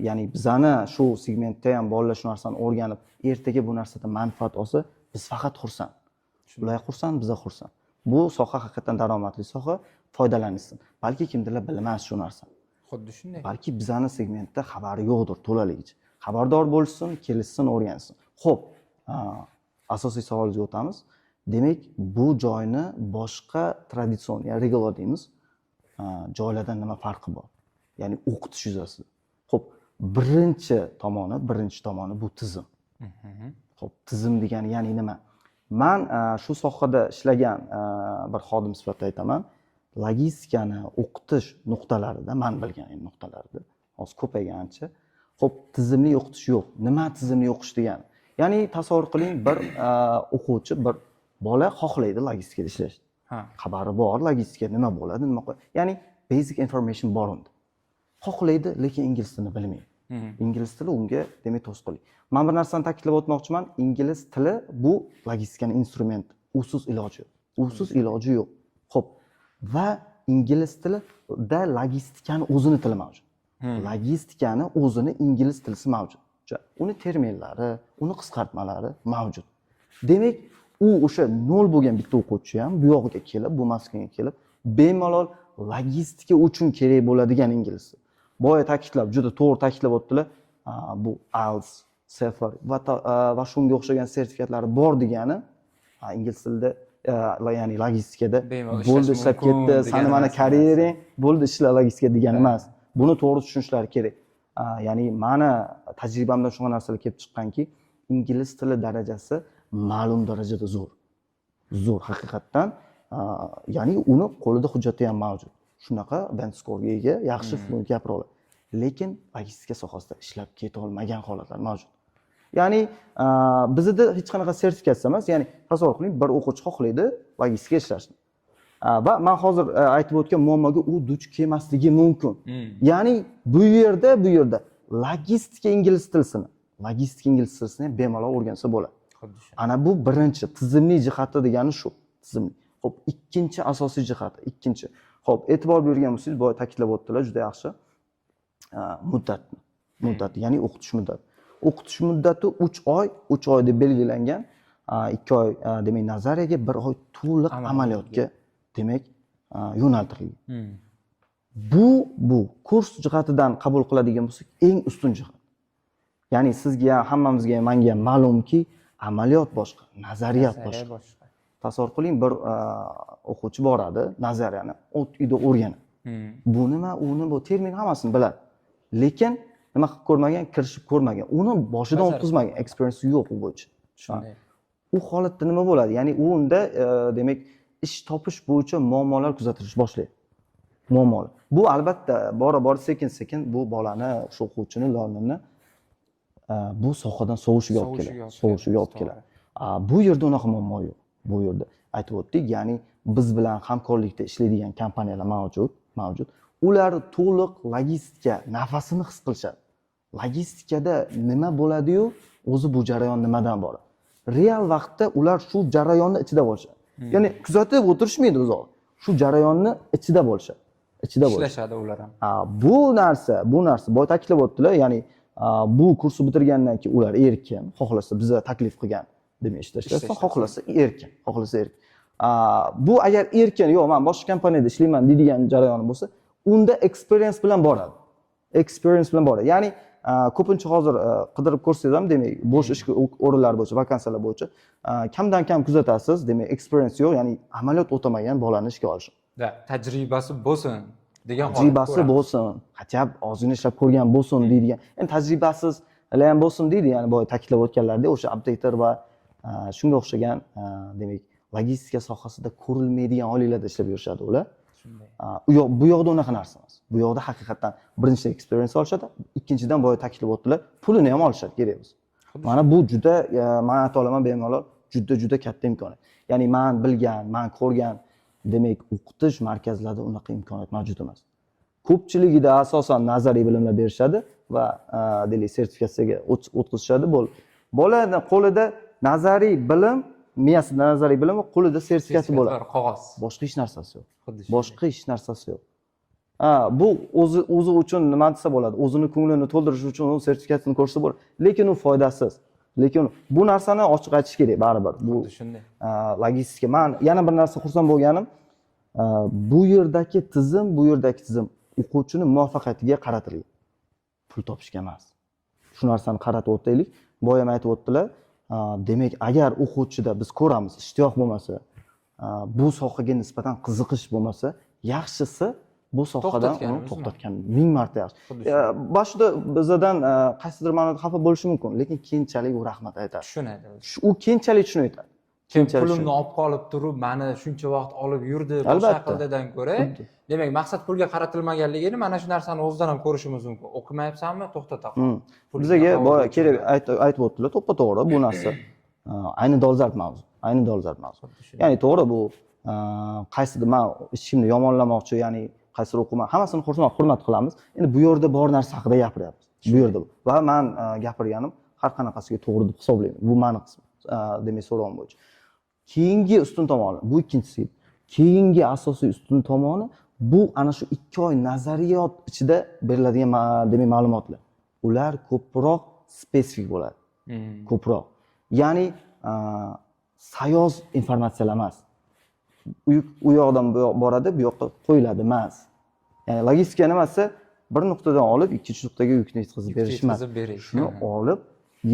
Ya'ni bizani shu segmentda ham bolalar shu narsani o'rganib, ertaga bu narsadan manfaat olsa, biz faqat xursand. Ular xursand, biz xursand. Bu soha haqiqatan daromadli soha, foydalanishsin. Balki kimdirlar bilmas shu narsani. Xuddi shunday. Balki bizani segmentda xabari yo'qdir to'laligicha. Xabardor bo'lsin, kelishsin, o'rgansin. Xo'p, asosiy savolga o'tamiz. Demak, bu joyni boshqa traditsion, ya'ni regular deymiz, joylardan nima farqi bor? Ya'ni o'qitish yuzasidan. Xo'p, birinchi tomoni bu tizim. Xo'p, tizim degani ya'ni nima? Men shu sohada ishlagan bir xodim sifatida aytaman, logistikani o'qitish nuqtalarida, men bilgan nuqtalarida hozir ko'paygancha, xo'p, tizimli o'qitish yo'q. Nima tizimli o'qish degani? Ya'ni tasavvur qiling, bir o'quvchi, bir bola xohlaydi logistikada ishlashni. Xabari bor, logistika nima bo'ladi, nima qo'y. Ya'ni basic information bor unda. Xohlaydi, lekin ingliz tilini bilmaydi. Ingliz tili unga demak to'sqinlik. Men bir narsani ta'kidlab o'tmoqchiman, ingliz tili bu logistikaning instrumenti. Usiz iloji yo'q. Usiz iloji yo'q. Xo'p, va ingliz tilida logistikani o'zini tili mavjud. Logistikani o'zini ingliz tilisi mavjud. Uni terminlari, uni qisqartmalari mavjud. Demak, u o'sha nol bo'lgan bitta o'quvchi ham bu yog'iga kelib, bu Moskvaga kelib, bemalol logistika uchun kerak bo'ladigan ingliz. Boya ta'kidlab, juda to'g'ri ta'kidlab o'tdilar. Bu IELTS, TOEFL va shunga o'xshagan sertifikatlari bor degani ingliz tilida ya'ni logistikada bo'ldi ishlab ketdi, sani mana karyerang bo'ldi ishla logistika degani emas. Buni to'g'ri tushunishlari kerak. Ya'ni mana tajribamdan shunday narsalar kelib chiqqanki, ingliz tili darajasi ma'lum darajada zo'r. Zo'r haqiqatdan. Ya'ni uni qo'lida hujjati ham mavjud. Shunaqa band skorga ega, yaxshi fluent gapira oladi. Lekin logistika sohasida ishlab keta olmagan holatlar mavjud. Ya'ni bizda hech qanaqa sertifikatsiya emas, ya'ni tasavvur qiling, bir o'quvchi xohlaydi logistika ishlashni. Va men hozir aytib o'tgan muammoga u duch kelmasligi mumkin. Ya'ni bu yerda logistika ingliz tilisini ham bemalol o'rgansa bo'ladi. Ana bu birinchi tizimli jihati degani shu. Tizimli. Xo'p, ikkinchi asosiy jihati, Xo'p, e'tibor bergan bo'lsangiz, boya ta'kidlab o'tdilar, juda yaxshi. Muddat, ya'ni o'qitish muddati. O'qitish muddati 3 oy deb belgilangan. 2 oy demak nazariyaga, 1 oy to'liq amaliyotga demak yo'naltirilgan. Bu kurs jihatidan qabul qiladigan bo'lsak, eng ustun jihat. Ya'ni sizga ham, hammamizga ham, menga ham ma'lumki, amaliyot boshqa, nazariyat boshqa. Tasavvur qiling, bir o'quvchi boradi, nazariyani uyda o'rganadi. Bu nima, bu termin hammasini biladi. Lekin nima qilib ko'rmagan, kirishib ko'rmagan, uni boshidan o'tkazmagan, experience yo'q u bo'yicha. Shunday. U holatda nima bo'ladi? Ya'ni unda demak ish topish bo'yicha muammolar kuzatilish boshlaydi. Muammolar. Bu albatta bora sekin bu bolani, shu o'quvchini, lolni bu sohadan sovishiga olib keladi. Bu yerda unaqa muammo yo'q. Bu yerda aytib o'tdik, ya'ni biz bilan hamkorlikda ishlaydigan kompaniyalar mavjud. Ular to'liq logistika nafasini his qilishadi. Logistikada nima bo'ladi-yu, o'zi bu jarayon nimadan boradi. Real vaqtda ular shu jarayonni ichida bo'lishadi. Ya'ni kuzatib o'tirishmaydi uzoq. Shu jarayonni ichida bo'lishadi. Ishlashadi ular ham. Bu narsa boya ta'kidlab o'tdilar, ya'ni bu kursni bitirgandan keyin ular erkin, xohlasa biza taklif qilgan demak ishlashsa, xohlasa erkin. Bu agar erkin, yo'q, men boshqa kompaniyada ishlayman deydigan jarayoni bo'lsa, unda experience bilan boradi. Ya'ni ko'pincha hozir qidirib ko'rsangiz ham, demak, bo'sh ish o'rinlar bo'yicha, vakansiyalar bo'yicha kamdan kam kuzatasiz, demak, experience yo'q, ya'ni amaliyot o'tamagan bolani ishga olish. Tajribasi bo'lsin degan holat. Tajribasi bo'lsin, hatto ozgina ishlab ko'rgan bo'lsin deydigan. Endi tajribasiz ham bo'lsin deydi, ya'ni boya ta'kidlab o'tganlaridek, o'sha updater va shunga o'xshagan demak, logistika sohasida ko'rilmaydigan oyliklarda ishlab yurishadi ular. Bu yoqda unaqa narsa emas. Bu yoqda haqiqatan birinchi experience olishadi, ikkinchidan boya ta'kidlab o'tdilar, pulini ham olishadi kerak bo'lsa. Mana bu juda, men ayta olaman bemalol, juda katta imkoniyat. Ya'ni men bilgan, men ko'rgan demak, o'qitish markazlarida unaqa imkoniyat mavjud emas. Ko'pchiligida asosan nazariy bilimlar berishadi va delik sertifikatsiyaga o'tkazishadi. Bolaning qo'lida nazariy bilim, miyasida nazariy bilim va qo'lida sertifikati bo'ladi. Qog'oz. Boshqa hech narsasi yo'q. Bu o'zi uchun nima desa bo'ladi? O'zini ko'nglini to'ldirish uchun u sertifikatini ko'rsa bo'ladi, lekin u foydasiz. Lekin bu narsani ochiq aytish kerak baribir. Bu shunday. Logistika. Men yana bir narsa xursand bo'lganim, bu yerdagi tizim o'quvchini muvaffaqiyatiga qaratilgan. Pul topishga emas. Shu narsani qaratib o'taylik. Boya ham aytib o'tdilar. Demak, agar o'quvchida biz ko'ramiz, ishtiyoq bo'lmasa, bu sohaga nisbatan qiziqish bo'lmasa, yaxshisi bu sohadan uni to'xtatgan 1000 marta yaxshi. Boshida bizdan qaysidir ma'noda xafa bo'lishi mumkin, lekin keyinchalik u rahmat aytadi. Tushunadi. U keyinchalik shuni aytadi. Pulimni olib qolib turib, meni shuncha vaqt olib yurdi, boshqa qildidan ko'ra, demak, maqsad pulga qaratilmaganligini mana shu narsani o'zidan ham ko'rishimiz mumkin. O'qimayapsanmi? To'xtata qol. Bizga boya kerak aytib o'tdilar, to'g'ri bu narsa. Ayni dolzarb mavzu. Ya'ni to'g'ri bu qaysidir men hech kimni yomonlamoqchi, ya'ni qaysidir o'qima, hammasini hurmat qilamiz. Endi bu yerda bor narsa haqida gapiryapmiz. Bu yerda va men gapirganim har qanaqasiga to'g'ri deb hisoblayman. Bu meni qismim, demak, so'rovim bo'yicha. Keyingi ustun tomoni, bu ikkinchisi. Keyingi asosiy ustun tomoni bu ana shu 2 oy nazariyot ichida beriladigan demak ma'lumotlar. Ular ko'proq spesifik bo'ladi. Ko'proq. Ya'ni sayoz informatsiyalar emas. Yuk u yoqdan bu yoq boradi, bu yoqqa qo'yiladi emas. Ya'ni logistika nimasi? Bir nuqtadan olib ikkinchi nuqtaga yukni yetkazib berish emas. Shuni olib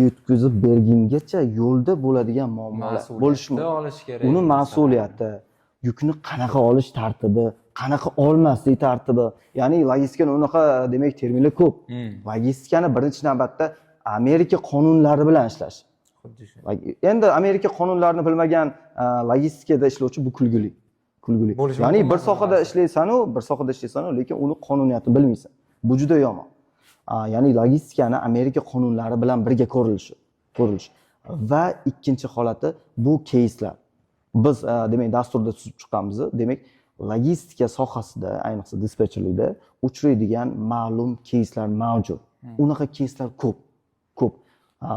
yetkazib bergungacha yo'lda bo'ladigan muammolar bo'lishi mumkin. olish kerak. Uni mas'uliyati, yukni qanaqa olish tartibi, qanaqa olmaslik tartibi. Ya'ni logistikani unaqa demak terminlar ko'p. Logistikani birinchi navbatda Amerika qonunlari bilan ishlash. Xuddi shu. Endi Amerika qonunlarini bilmagan logistikada ishlovchi bu kulgili. Kulgili. Bo'lishi Ya'ni mumkin bir sohada ishlaysan, lekin uni qonuniyatini bilmaysan. Bu juda yomon. Ya'ni logistikani Amerika qonunlari bilan birga ko'rilishi. Va ikkinchi holati bu keyslar. Biz demak dasturda tuzib chiqqanmiz. Demak, logistika sohasida, ayniqsa dispetcherlikda uchraydigan ma'lum keyslar mavjud. Unaqa keyslar ko'p.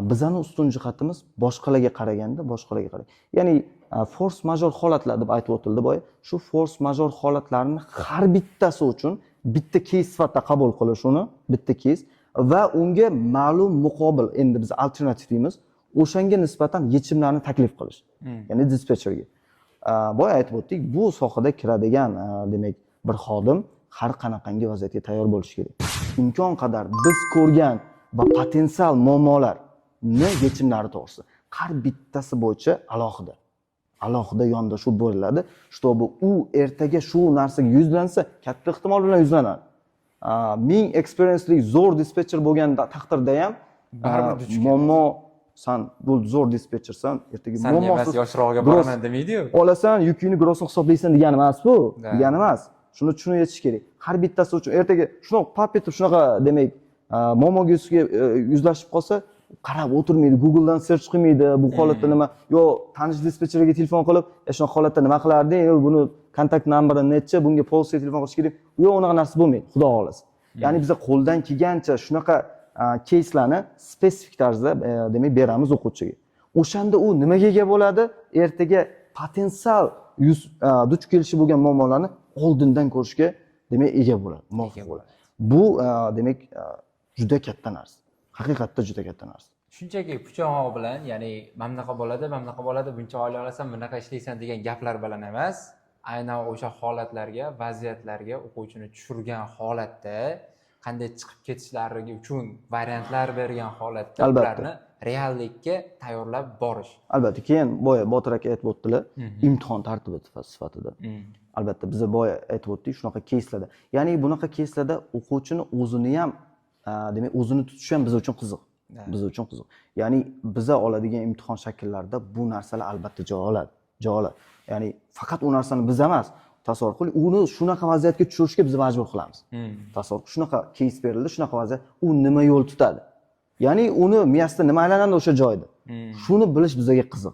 Bizning ustun jihatimiz boshqalarga qaraganda. Ya'ni force major holatlar deb aytib o'tildi boya. Shu force major holatlarni har bittasi uchun bitta keys sifatida qabul qilish uni, bitta keys va unga ma'lum muqobil, endi biz alternativ deymiz, o'shanga nisbatan yechimlarni taklif qilish. Ya'ni dispetcherga. Boya aytib o'tdik, bu sohada kiradigan demak bir xodim har qanaqangi vaziyatga tayyor bo'lishi kerak. Imkon qadar biz ko'rgan va potensial muammolarni yechimlari to'g'risida har bittasi bo'yicha alohida yondashuv bo'ladi, чтобы u ertaga shu narsaga yuzlansa, katta ehtimol bilan yuzlanadi. Ming experiencelik zo'r dispetcher bo'lgan taqdirda ham baribir duch keladi. muammo san bu zo'r dispetchersan, ertaga muammosiz yoshroqga boraman demaydi-yu. Olasan, yukingni grossni hisoblaysan degani emas bu. Degani emas. Shuni tushunib yetish kerak. Har bittasi uchun ertaga shunaqa pap etib shunaqa demak muammoga yuzlashib qolsa, qarab o'tirmaydi, Googledan search qilmaydi, bu holatda nima, yo tanish dispetcherga telefon qilib, shunaqa holatda nima qilarding, buni kontakt nomberi necha, bunga polisiya telefon qilish kerak. U yo'q, unaqa narsa bo'lmaydi, xudo xolasa. Ya'ni biz qo'ldan kelgancha shunaqa keyslarni spesifik tarzda demak beramiz o'quvchiga. O'shanda u nimaga ega bo'ladi? Ertaga potensial duch kelishi bo'lgan muammolarni oldindan ko'rishga demak ega bo'ladi, muvaffaq bo'ladi. Bu demak juda katta narsa. Haqiqatda juda katta narsa. Shunchaki puchog'i bilan, ya'ni mamnaqa bo'ladi, buncha oylik olasan, bunaqa ishlaysan degan gaplar bilan emas, aynan o'sha holatlarga, vaziyatlarga o'quvchini tushirgan holatda qanday chiqib ketishlari uchun variantlar bergan holatda ularni reallikka tayyorlab borish. Albatta, keyin boya Botir aka aytib o'tdilar, imtihon tartibi sifatida. Albatta, biz boya aytib o'tdik shunaqa keyslarda. Ya'ni bunaqa keyslarda o'quvchini o'zini ham demak o'zini tutishi ham biz uchun qiziq. Ya'ni biza oladigan imtihon shakllarida bu narsalar albatta joy oladi. Ya'ni faqat u narsani biz emas, tasavvur qiling, uni shunaqa vaziyatga tushirishga biz majbur qilamiz. Tasavvur, shunaqa keys berildi, shunaqa vaziyat, u nima yo'l tutadi? Ya'ni uni miyasida nima aylanadi o'sha joyda? Shuni bilish bizga qiziq.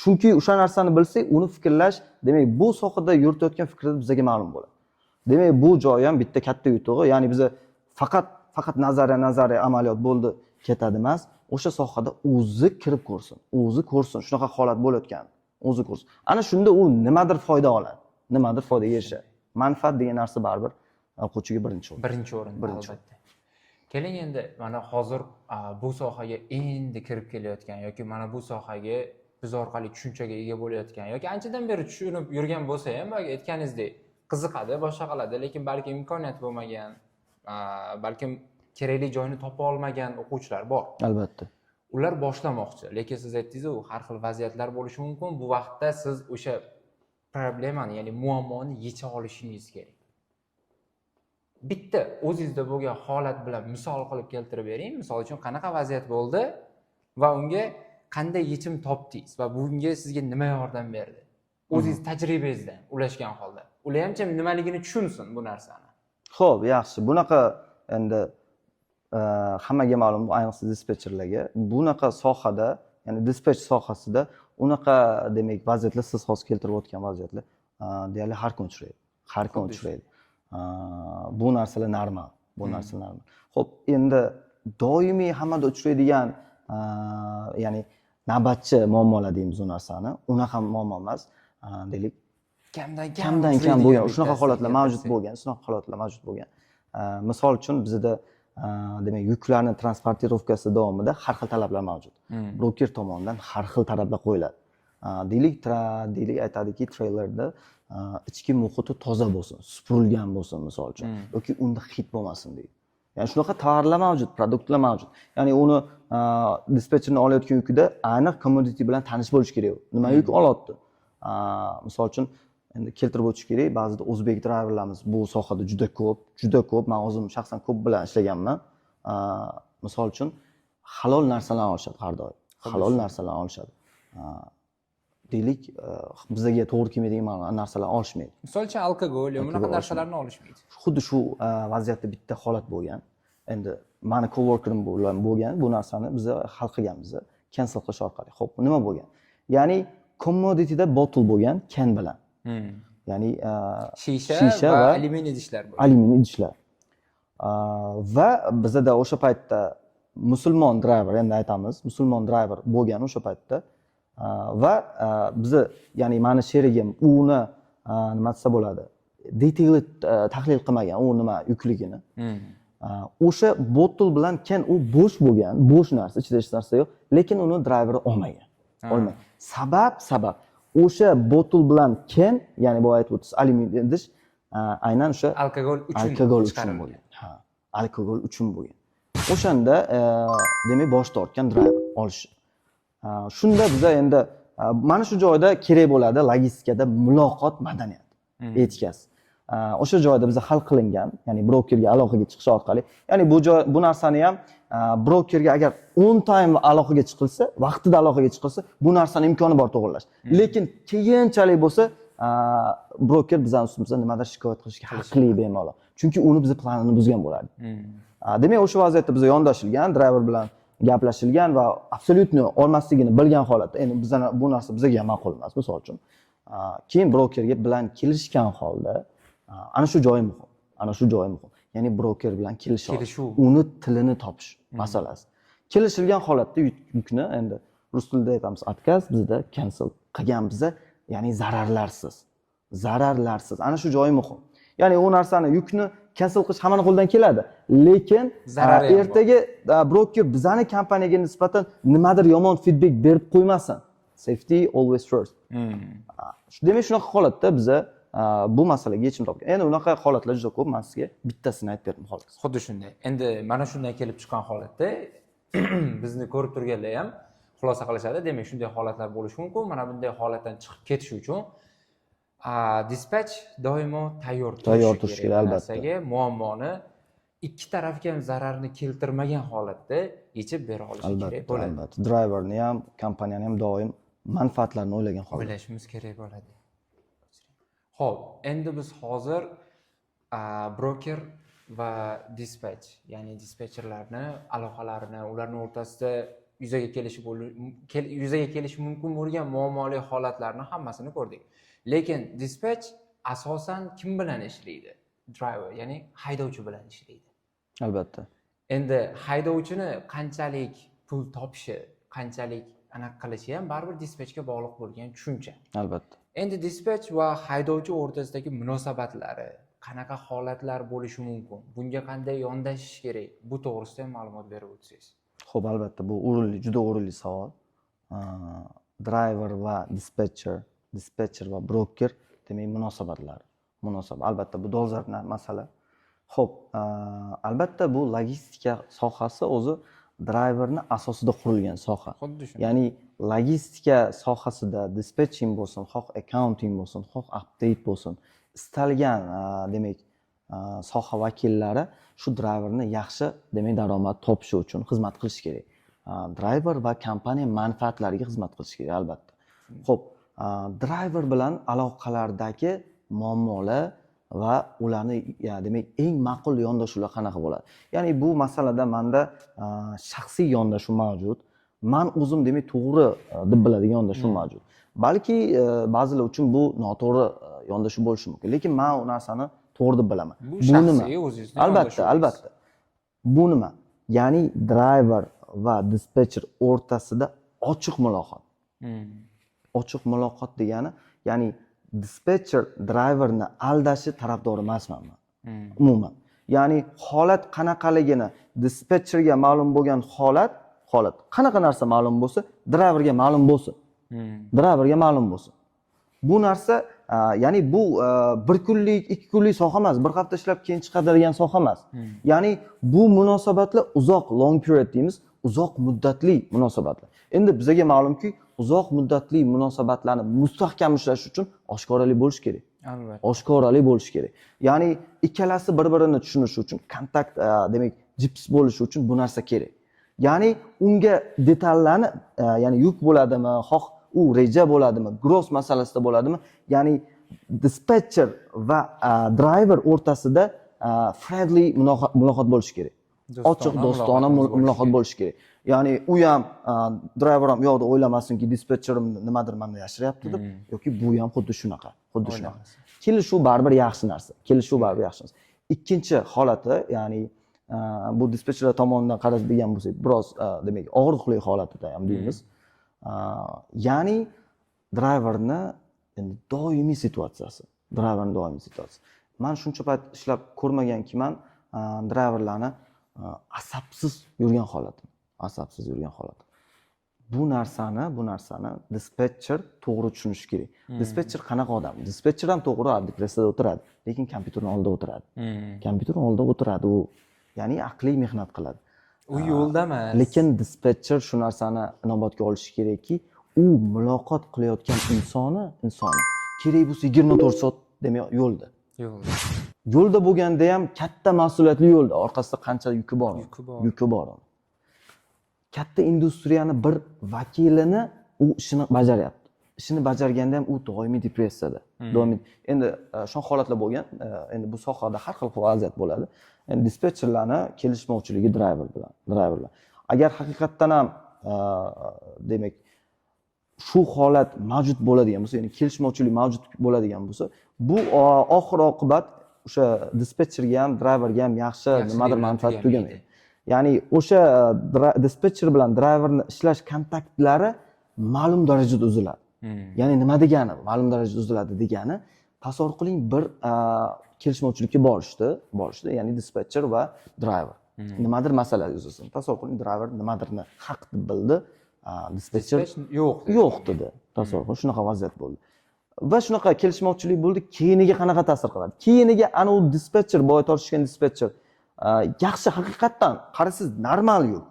Chunki o'sha narsani bilsak, uni fikrlash, demak, bu sohada yuritayotgan fikrlar bizga ma'lum bo'ladi. Demak, bu joy ham bitta katta yutug'i. Ya'ni biz faqat nazariya amaliyot bo'ldi, ketadi emas. O'sha sohada o'zi kirib ko'rsin, shunaqa holat bo'layotgan. O'zi ko'rsin. Ana shunda u nimadir foyda oladi. Nimadir foydaga erishadi. Manfaat degan narsa baribir o'quvchiga birinchi o'rin. Albatta. Keling endi mana hozir bu sohaga endi kirib kelayotgan yoki mana bu sohaga biz orqali tushunchaga ega bo'layotgan yoki anchadan beri tushunib yurgan bo'lsa ham, boya aytganingizdek, qiziqadi, boshqa qiladi, lekin balki imkoniyat bo'lmagan, balkim kerakli joyini topa olmagan o'quvchilar bor. Albatta. Ular boshlamoqchi, lekin siz aytdingiz-ku, har xil vaziyatlar bo'lishi mumkin. Bu vaqtda siz o'sha problemani, ya'ni muammoni yecha olishingiz kerak. Bitta o'zingizda bo'lgan holat bilan misol qilib keltirib bering. Misol uchun qanaqa vaziyat bo'ldi va unga qanday yechim topdingiz va bunga sizga nima yordam berdi? O'zingiz tajribangizdan ulashgan holda. Ular ham nimaligini tushunsin bu narsani. Xo'p, yaxshi. Bunaqa endi hammaga ma'lum, ayniqsa dispetcherlarga, bunaqa sohada, ya'ni dispetch sohasida unaqa demak vaziyatlar, siz hozir keltirib o'tgan vaziyatlar deyarli har kun uchraydi. Bu narsalar normal. Xo'p, endi doimiy hammada uchraydigan ya'ni navbatchi muammolar deymiz u narsani. Unaqa muammo emas, deylik, kamdan kam bo'lgan, shunaqa holatlar mavjud bo'lgan. Misol uchun bizda demak yuklarning transportirovkasi davomida har xil talablar mavjud. Broker tomonidan har xil talablar qo'yiladi. deylik aytadiki treylerda ichki muhiti toza bo'lsin, supurilgan bo'lsin misol uchun yoki unda hid bo'lmasin deydi. Ya'ni shunaqa tovarlar mavjud, produktlar mavjud. Ya'ni uni dispetcherni olayotgan yukida aniq commodity bilan tanish bo'lish kerak. Nima yuk olyapti? Misol uchun endi keltirib o'tish kerak, ba'zida o'zbek driverlarimiz bu sohada juda ko'p, men o'zim shaxsan ko'p bilan ishlaganman. Misol uchun halol narsalarni olishadi har doim. Halol narsalarni olishadi. Deylik, bizga to'g'ri kelmaydigan narsalarni olishmaydi. Misol uchun alkogol, bunaqa narsalarni olishmaydi. Xuddi shu vaziyatda bitta holat bo'lgan. Endi meni coworkerim bilan bo'lgan, bu narsani biz hal qilganmiz, cancel qilish orqali. Xo'p, nima bo'lgan? Ya'ni commodityda bottle bo'lgan can bilan. Ya'ni shisha va alyuminiy idishlar bo'lgan. Alyuminiy idishlar. Va bizda o'sha paytda musulmon driver, endi aytamiz, musulmon driver bo'lgan o'sha paytda va bizni, ya'ni meni sherigim uni nima desa bo'ladi, detailli tahlil qilmagan u nima yukligini. O'sha bottle bilan can u bo'sh bo'lgan, bo'sh narsa, ichida hech narsa yo'q, lekin uni driveri olmagan. Sabab o'sha bottle bilan can, ya'ni bu aytib o'tasiz, alyuminiy idish aynan o'sha alkogol uchun bo'lgan. Alkogol uchun bo'lgan. O'shanda demak bosh tortgan driver olish. Shunda biz endi mana shu joyda kerak bo'ladi logistikada muloqot madaniyati, etikasi. O'sha joyda biz hal qilingan, ya'ni brokerga aloqaga chiqish orqali, ya'ni bu narsani ham brokerga agar on time aloqaga chiqilsa, vaqtida aloqaga chiqilsa, bu narsani imkoni bor to'g'irlash. Lekin keyinchalik bo'lsa, broker bizning ustimizdan nimadir shikoyat qilishga haqli bemalol. Chunki uni biz planini buzgan bo'ladi. Demak, o'sha vaziyatda biz yondashilgan, driver bilan gaplashilgan va absolyutni olmasligini bilgan holatda, endi bizdan bu narsa bizga ma'qul emas, misol uchun. Keyin brokerga bilan kelishgan holda, ana shu joyi muhim. Ana shu joyi muhim. Ya'ni broker bilan kelishuv, uni tilini topish masalasi. Kelishilgan holatda yukni endi rus tilida aytamiz отказ, bizda cancel qilganmiz, ya'ni zararlarsiz. Ana shu joyi muhim. Ya'ni u narsani yukni cancel qilish hammaning qo'lidan keladi, lekin ertaga broker bizning kompaniyaga nisbatan nimadir yomon feedback berib qo'ymasin. Safety always first. Demak, shunaqa holatda biz bu masalaga yechim topgan. Endi unaqa holatlar juda ko'p, men sizga bittasini aytib berdim xolos. Xuddi shunday. Endi mana shundan kelib chiqqan holatda bizni ko'rib turganlar ham xulosa qilishadi. Demak, shunday holatlar bo'lishi mumkin. Mana bunday holatdan chiqib ketish uchun dispatch doimo tayyor turish kerak albatta. Muammoni ikki tarafga ham zararni keltirmagan holatda yechib bera olishi kerak bo'ladi. Albatta. Driverni ham, kompaniyani ham doim manfaatlarini o'ylagan holatda o'ylashimiz kerak bo'ladi. Xo'p, endi biz hozir broker va dispatch, ya'ni dispetcherlarni aloqalarini, ularning o'rtasida yuzaga kelishi mumkin bo'lgan muammoli holatlarni hammasini ko'rdik. Lekin dispatch asosan kim bilan ishlaydi? Driver, ya'ni haydovchi bilan ishlaydi. Albatta. Endi haydovchini qanchalik pul topishi, qanchalik aniq qilishi ham baribir dispatchga bog'liq bo'lgan tushuncha. Albatta. Endi dispatch va haydovchi o'rtasidagi munosabatlari, qanaqa holatlar bo'lishi mumkin? Bunga qanday yondashish kerak? Bu to'g'risida ham ma'lumot berib o'tsangiz. Xo'p, albatta, bu juda o'rinli savol. Driver va dispatcher va broker demak munosabatlari. Albatta, bu dolzarb masala. Xo'p, albatta bu logistika sohasi o'zi driverni asosida qurilgan soha. Xuddi shunday. Ya'ni logistika sohasida dispatching bo'lsin, xoh accounting bo'lsin, xoh update bo'lsin, istalgan demak soha vakillari shu driverni yaxshi demak daromad topishi uchun xizmat qilish kerak. Driver va kompaniya manfaatlariga xizmat qilish kerak albatta. Xo'p, driver bilan aloqalardagi muammolar va ularni demak eng ma'qul yondashuvlar qanaqa bo'ladi? Ya'ni bu masalada menda shaxsiy yondashuv mavjud. Men o'zim demak to'g'ri deb biladigan yondashuv mavjud. Balki ba'zilar uchun bu noto'g'ri yondashuv bo'lishi mumkin, lekin men u narsani to'g'ri deb bilaman. Bu shaxsiy o'zingizning albatta. Bu nima? Ya'ni driver va dispatcher o'rtasida ochiq muloqot. Ochiq muloqot degani, ya'ni dispatcher driverni aldashi tarafdori emasman men. Umuman. Ya'ni holat qanaqaligini dispatcherga ma'lum bo'lgan holat qanaqa narsa ma'lum bo'lsa, driverga ma'lum bo'lsin. driverga ma'lum bo'lsin. Bu narsa ya'ni bu bir kunlik, 2 kunlik soha emas, bir hafta ishlab keyin chiqadigan soha emas. Ya'ni bu munosabatlar uzoq, long period deymiz, uzoq muddatli munosabatlar. Endi bizga ma'lumki, uzoq muddatli munosabatlarni mustahkam ushlash uchun oshkoralik bo'lish kerak. Albatta. Oshkoralik bo'lishi kerak. Ya'ni ikkalasi bir-birini tushunishi uchun, kontakt demak, jips bo'lishi uchun bu narsa kerak. Ya'ni unga detallarni, ya'ni yuk bo'ladimi, xoh u reja bo'ladimi, gross masalasida bo'ladimi, ya'ni dispatcher va driver o'rtasida friendly muloqot bo'lishi kerak. Ochiq, do'stona muloqot bo'lishi kerak. Ya'ni u ham driver ham yo'qda o'ylamasinki, dispatcherim nimadir meni yashiryapti deb, yoki bu ham xuddi shunaqa. Kelishuv baribir yaxshi narsa. Kelishuv baribir yaxshi narsa. Ikkinchi holati, ya'ni bu dispatcherlar tomonidan qaraladigan bo'lsak, biroz demak, og'riqli holatida ham deymiz. Ya'ni driverni endi doimiy situatsiyasi. Men shuncha payt ishlab ko'rmagankiman, driverlarni asabsiz yurgan holati. Bu narsani dispatcher to'g'ri tushunishi kerak. Dispatcher qanaqa odam? Dispatcher ham to'g'ri kreslada o'tiradi, lekin kompyuterning oldida o'tiradi. Kompyuterning oldida o'tiradi u. Ya'ni aqliy mehnat qiladi. U yo'lda emas. Lekin dispatcher shu narsani inobatga olishi kerakki, u muloqot qilayotgan insoni kerak bo'lsa 24 soat demak yo'lda. Yo'lda bo'lganda ham katta mas'uliyatli yo'lda, orqasida qancha yuki bor. Katta industriyani bir vakilini u ishini bajaryapti. Ishini bajarganda ham u doimiy depressiyada. Endi shunday holatlar bo'lgan. Endi bu sohada har xil vaziyat bo'ladi. Endi dispatcherlarni kelishmovchiligi driverlar. Agar haqiqatdan ham demak shu holat mavjud bo'ladigan bo'lsa, ya'ni kelishmovchilik mavjud bo'ladigan bo'lsa, bu oxir oqibat o'sha dispatcherga ham, driverga ham yaxshi nimadir manfaat tugamaydi. Ya'ni o'sha dispatcher bilan driverni ishlash kontaktlari ma'lum darajada uziladi. Ya'ni nima degani? Ma'lum darajada uziladi degani, tasavvur qiling, bir kelishmovchilikka borishdi, ya'ni dispatcher va driver. Nimadir masala yuzasidan. Tasavvur qiling, driver nimadirni haq deb bildi, dispatcher yo'q dedi. Tasavvur qiling, shunaqa vaziyat bo'ldi. Va shunaqa kelishmovchilik bo'ldi, keyiniga qanaqa ta'sir qiladi? Keyiniga ana u dispatcher, boya tortishgan dispatcher yaxshi, haqiqatdan qarasangiz normal yo'l,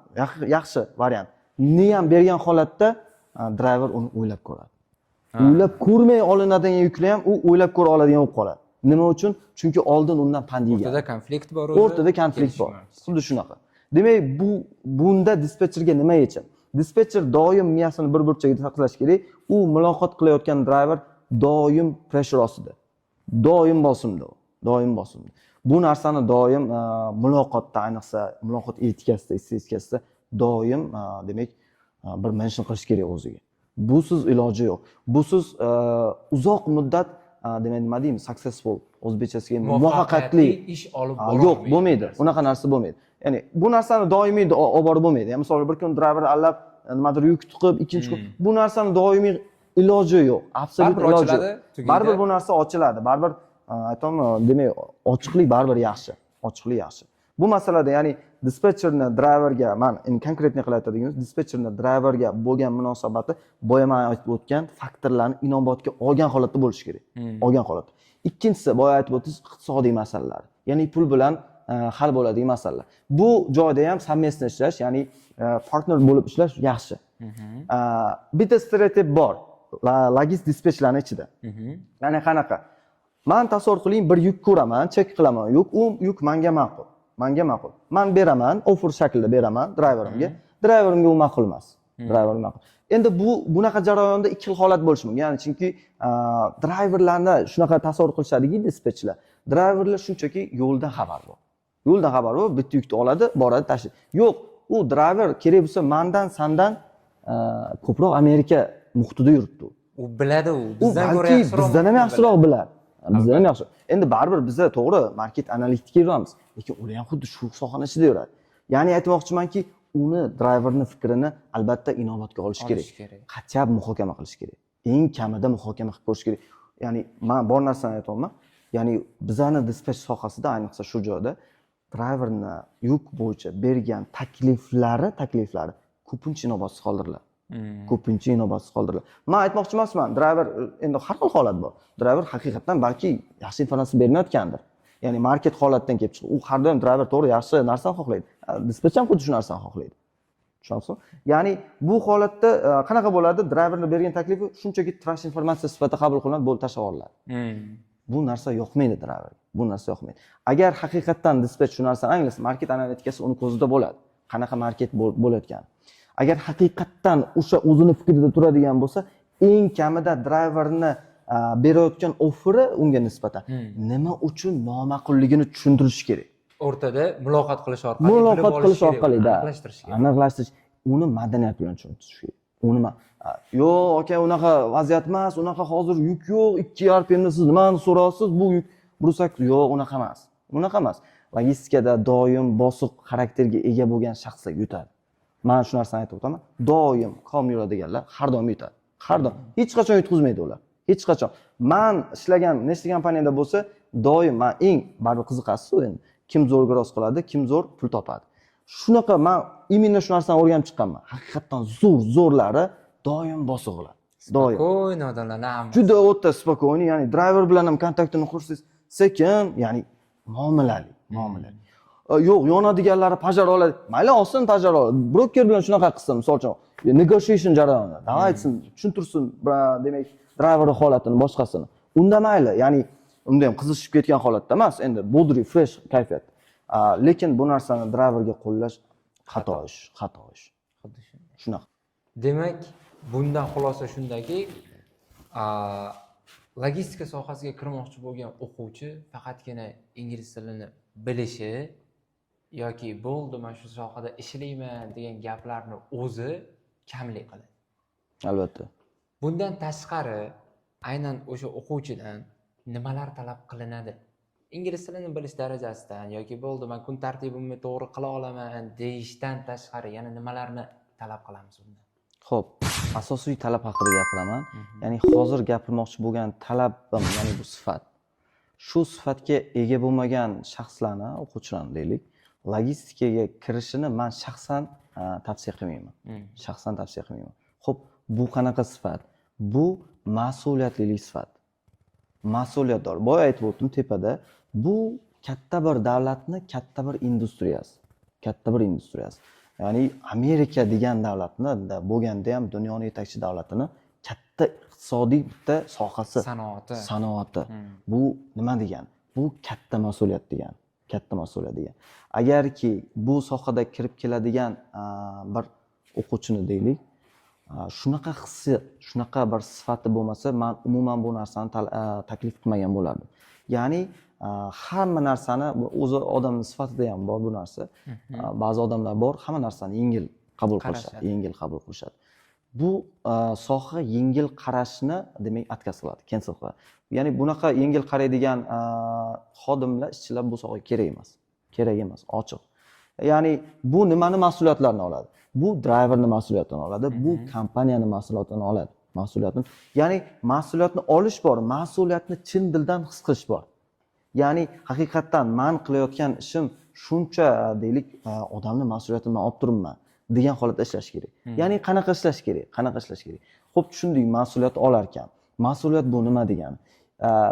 yaxshi variant. Ni ham bergan holatda driver uni o'ylab ko'radi. O'ylab ko'rmay olinadigan yuklar ham u o'ylab ko'ra oladigan bo'lib qoladi. Nima uchun? Chunki oldin undan pand yegan. O'rtada konflikt bor. O'rtada konflikt bor. Xuddi shunaqa. Demak, bunda dispatcherga nima yechim? Dispatcher doim miyasini bir burchagida saqlash kerak. U muloqot qilayotgan driver doim pressure ostida. Doim bosimda. Bu narsani doim muloqotda, ayniqsa muloqot etikasida, estetikasida doim demak bir mention qilish kerak o'ziga. Busiz iloji yo'q. Busiz uzoq muddat demak nima deymiz, successful, o'zbekchasiga muvaffaqiyatli ish olib borolmaydi. Yo'q, bo'lmaydi. Unaqa narsa bo'lmaydi. Ya'ni bu narsani doimiy olib borib bo'lmaydi. Ya'ni masalan, bir kun driver allab nimadir yuk tiqib, ikkinchi kun bu narsani doimiy iloji yo'q. Absolut iloji yo'q. Baribir bu narsa ochiladi. Baribir aytaman, demak, ochiqlik baribir yaxshi. Bu masalada, ya'ni dispatcherni driverga, men konkretniy qilib aytadigan, dispatcherni driverga bo'lgan munosabati boya men aytib o'tgan faktorlarni inobatga olgan holatda bo'lishi kerak. Olgan holatda. Ikkinchisi, boya aytib o'tdingiz, iqtisodiy masalalar. Ya'ni pul bilan hal bo'ladigan masalalar. Bu joyda ham совместно ishlash, ya'ni partner bo'lib ishlash yaxshi. Bitta stereotip bor. Logist dispatcherlarning ichida. Ya'ni qanaqa? Men tasavvur qiling, bir yuk ko'raman, chek qilaman. U yuk menga ma'qul. Men beraman, offer shaklida beraman driverimga. Driverimga u ma'qul emas. Endi bunaqa jarayonda ikki xil holat bo'lishi mumkin. Ya'ni chunki driverlarni shunaqa tasavvur qilishadiki, dispatcherlar. Driverlar shunchaki yo'ldan xabar bor. Bitta yukni oladi, boradi, tashlaydi. Yo'q, u driver kerak bo'lsa mendan, sandan ko'proq Amerika muhitida yuribdi. U biladi, bizdan ko'ra yaxshiroq. Bizdan ham yaxshiroq biladi. Endi baribir biz to'g'ri market analitikaga yuramiz, lekin ular ham xuddi shu sohaning ichida yuradi. Ya'ni aytmoqchimanki, uni driverning fikrini albatta inobatga olish kerak. Qattiq muhokama qilish kerak. Eng kamida muhokama qilib ko'rish kerak. Ya'ni men bor narsani aytayapman. Ya'ni bizning dispatch sohasida, ayniqsa shu joyda driverni yuk bo'yicha bergan takliflari ko'pincha inobatsiz qoldiriladi. ko'pincha inobatsiz qoldiriladi. Men aytmoqchi emasman, driver endi har xil holat bor. Driver haqiqatan balki yaxshi informatsiya bermayotgandir. Ya'ni market holatdan kelib chiqib, u har doim driver to'g'ri yaxshi narsani xohlaydi. Dispetch ham xuddi shu narsani xohlaydi. Tushunasizmi? Ya'ni bu holatda qanaqa bo'ladi? Driverning bergan taklifi shunchaki trash informatsiya sifatida qabul qilinadi, bo'lib tashlab yuboriladi. Bu narsa yoqmaydi driverga. Bu narsa yoqmaydi. Agar haqiqatan dispetch shu narsani anglasa, market analitikasi uni ko'zida bo'ladi. Qanaqa market bo'layotgani. Agar haqiqatan o'sha o'zini fikrida turadigan bo'lsa, eng kamida driverni berayotgan offeri unga nisbatan nima uchun noma'qulligini tushuntirish kerak. O'rtada muloqot qilish orqali, muloqot qilish orqali aniqlashtirish kerak. Aniqlashtirish, uni madaniyat bilan tushuntirish kerak. Uni yo'q, aka, unaqa vaziyat emas, unaqa hozir yuk yo'q, 2 RPMda siz nimani so'raysiz, bu yuk brusak, yo'q, unaqa emas. Unaqa emas. Logistikada doim bosiq xarakterga ega bo'lgan shaxslar yutadi. Men shu narsani aytib o'taman. Doim qom yuradiganlar har doim yutadi. Har doim. Hech qachon yutqizmaydi ular. Hech qachon. Men ishlagan nechta kompaniyada bo'lsa, doim men eng baribir qiziqasiz endi. Kim zo'r gross qiladi, kim zo'r pul topadi. Shunaqa men imенно shu narsani o'rganib chiqqanman. Haqiqatan zo'rlari doim bosiq bo'ladi. Doim. Spokойно odamlarni ham. Juda o'ta spokойно, ya'ni driver bilan ham kontaktini qursiz, sekin, ya'ni muomalali. Yo'q, yonadiganlari pajar oladi. Mayli olsin pajar oladi. Broker bilan shunaqa qilsin, misol uchun, negotiation jarayonida. Aytsin, tushuntirsin, demak, driver holatini boshqasini. Unda mayli, ya'ni unda ham qizishib ketgan holatda emas, endi bodri, fresh kayfiyat. Lekin bu narsani driverga qo'llash xato ish. Xuddi shunday. Shunaqa. Demak, bundan xulosa shundaki, logistika sohasiga kirmoqchi bo'lgan o'quvchi faqatgina ingliz tilini bilishi yoki bo'ldi, men shu sohada ishlayman degan gaplarni o'zi kamlik qiladi. Albatta. Bundan tashqari, aynan o'sha o'quvchidan nimalar talab qilinadi? Ingliz tilini bilish darajasidan yoki bo'ldi, men kun tartibimni to'g'ri qila olaman deyishdan tashqari yana nimalarni talab qilamiz undan? Xo'p, asosiy talab haqida gapiraman. Ya'ni hozir gapirmoqchi bo'lgan talabim, ya'ni bu sifat. Shu sifatga ega bo'lmagan shaxslarni, o'quvchilarni deylik, logistikaga kirishini men shaxsan tavsiya qilmayman. Shaxsan tavsiya qilmayman. Xo'p, bu qanaqa sifat? Bu mas'uliyatlilik sifat. Mas'uliyatdor. Boya aytib o'tdim tepada, bu katta bir davlatni katta bir industriyasi. Katta bir industriyasi. Ya'ni Amerika degan davlatni bo'lganda ham dunyoning yetakchi davlatini katta iqtisodiy bitta sohasi, sanoati. Bu nima degani? Bu katta mas'uliyat degani. Katta mas'uliyat degani. Agarki bu sohada kirib keladigan bir o'quvchini deylik, shunaqa hissi, shunaqa bir sifati bo'lmasa, men umuman bu narsani taklif qilmagan bo'lardim. Ya'ni hamma narsani o'zi odamning sifatida ham bor bu narsa. Ba'zi odamlar bor, hamma narsani yengil qabul qilishadi. Bu soha yengil qarashni, demak, atkaz qiladi, cancel qiladi. Ya'ni bunaqa yengil qaraydigan xodimlar, ishchilar bu sohaga kerak emas. Kerak emas, ochiq. Ya'ni bu nimani mas'uliyatlarini oladi? Bu driverning mas'uliyatini oladi, bu kompaniyaning mas'uliyatini oladi. Ya'ni mas'uliyatni olish bor, mas'uliyatni chin dildan his qilish bor. Ya'ni haqiqatan men qilayotgan ishim shuncha deylik odamning mas'uliyatini men olib turibman degan holatda ishlash kerak. Ya'ni qanaqa ishlash kerak? Xo'p, tushundik, mas'uliyat olar ekan. Mas'uliyat bu nima degani?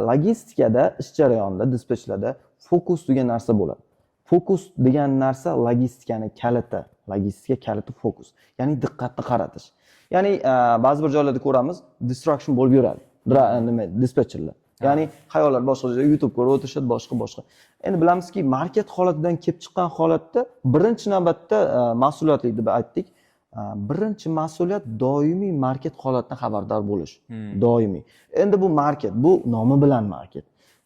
Logistikada, ish jarayonida, dispetchlarda fokus degan narsa bo'ladi. Fokus degan narsa logistikani kaliti. Logistika kaliti fokus. Ya'ni diqqatni qaratish. Ya'ni ba'zi bir joylarda ko'ramiz, distraction bo'lib yuradi. Dispetcherlar. Ya'ni xayollar boshqa joyda YouTube ko'rib o'tirishadi, boshqa. Endi bilamizki, market holatidan kelib chiqqan holatda birinchi navbatda mas'uliyatlik deb aytdik. Birinchi mas'uliyat doimiy market holatidan xabardor bo'lish. Doimiy. Endi bu market, bu nomi bilan market.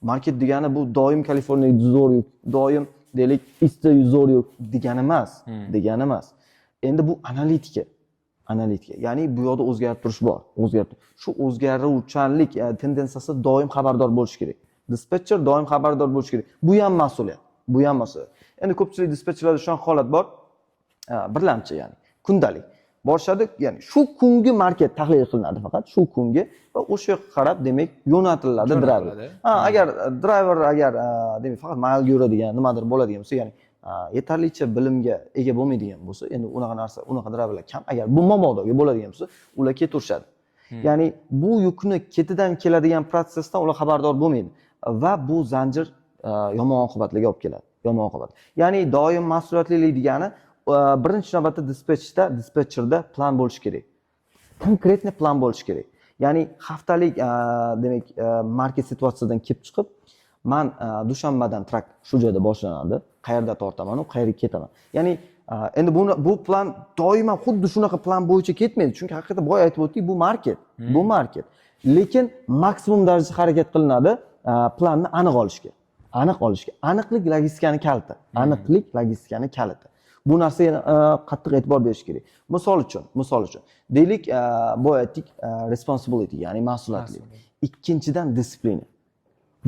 Market degani bu doim Kaliforniyada zo'r yo'q, doim deylik Eastda zo'r yo'q degani emas. Endi bu analitika. Ya'ni bu yoqda o'zgarib turish bor. Shu o'zgaruvchanlik tendensiyasi doim xabardor bo'lish kerak. Dispetcher doim xabardor bo'lish kerak. Bu ham mas'uliyat. Endi ko'pchilik dispetcherlarda shu holat bor. Birlamchi, ya'ni kundalik borishadi, ya'ni shu kungi market tahlil qilinadi faqat, shu kungi va o'sha yoqqa qarab, demak, yo'natiladi driver. Agar driver demak faqat mayl yuradigan nimadir bo'ladigan bo'lsa, ya'ni yetarlicha bilimga ega bo'lmaydigan bo'lsa, endi unaqa narsa, unaqa driverlar kam. Agar bu mabodoga bo'ladigan bo'lsa, ular ketaverishadi. Ya'ni bu yukni ketidan keladigan protsessdan ular xabardor bo'lmaydi va bu zanjir yomon oqibatlarga olib keladi. Yomon oqibat. Ya'ni doim mas'uliyatlilik degani birinchi navbatda dispetcherda plan bo'lishi kerak. Konkretniy plan bo'lishi kerak. Ya'ni haftalik demak market situatsiyadan kelib chiqib, men dushanbadan trak shu joyda boshlanadi, qayerda tortaman, qayerga ketaman. Ya'ni endi bu plan doimo xuddi shunaqa plan bo'yicha ketmaydi, chunki haqiqatda boya aytib o'tdik, bu market. Bu market. Lekin maksimum darajada harakat qilinadi planni aniq olishga. Aniqlik logistikani kaliti. Aniqlik logistikani kaliti. Bu narsaga qattiq e'tibor berish kerak. Misol uchun deylik, boya aytdik, responsibility, ya'ni mas'uliyatlik. Ikkinchidan disiplina.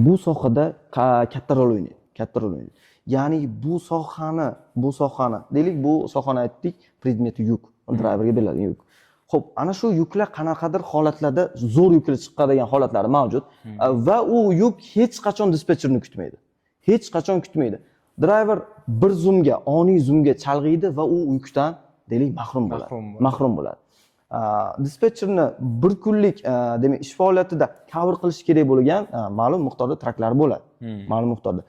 Bu sohada katta rol o'ynaydi. Ya'ni bu sohani deylik, bu sohani aytdik, predmeti yuk, driverga beriladigan yuk. Xo'p, ana shu yuklar qanaqadir holatlarda zo'r yuklar chiqadigan holatlari mavjud va u yuk hech qachon dispetcherni kutmaydi. Driver bir zoomga, oniy zoomga chalg'iydi va u yukdan deylik mahrum bo'ladi. Dispetcherni bir kunlik demak ish faoliyatida cover qilish kerak bo'lgan ma'lum miqdorda traklar bo'ladi. Ma'lum miqdorda.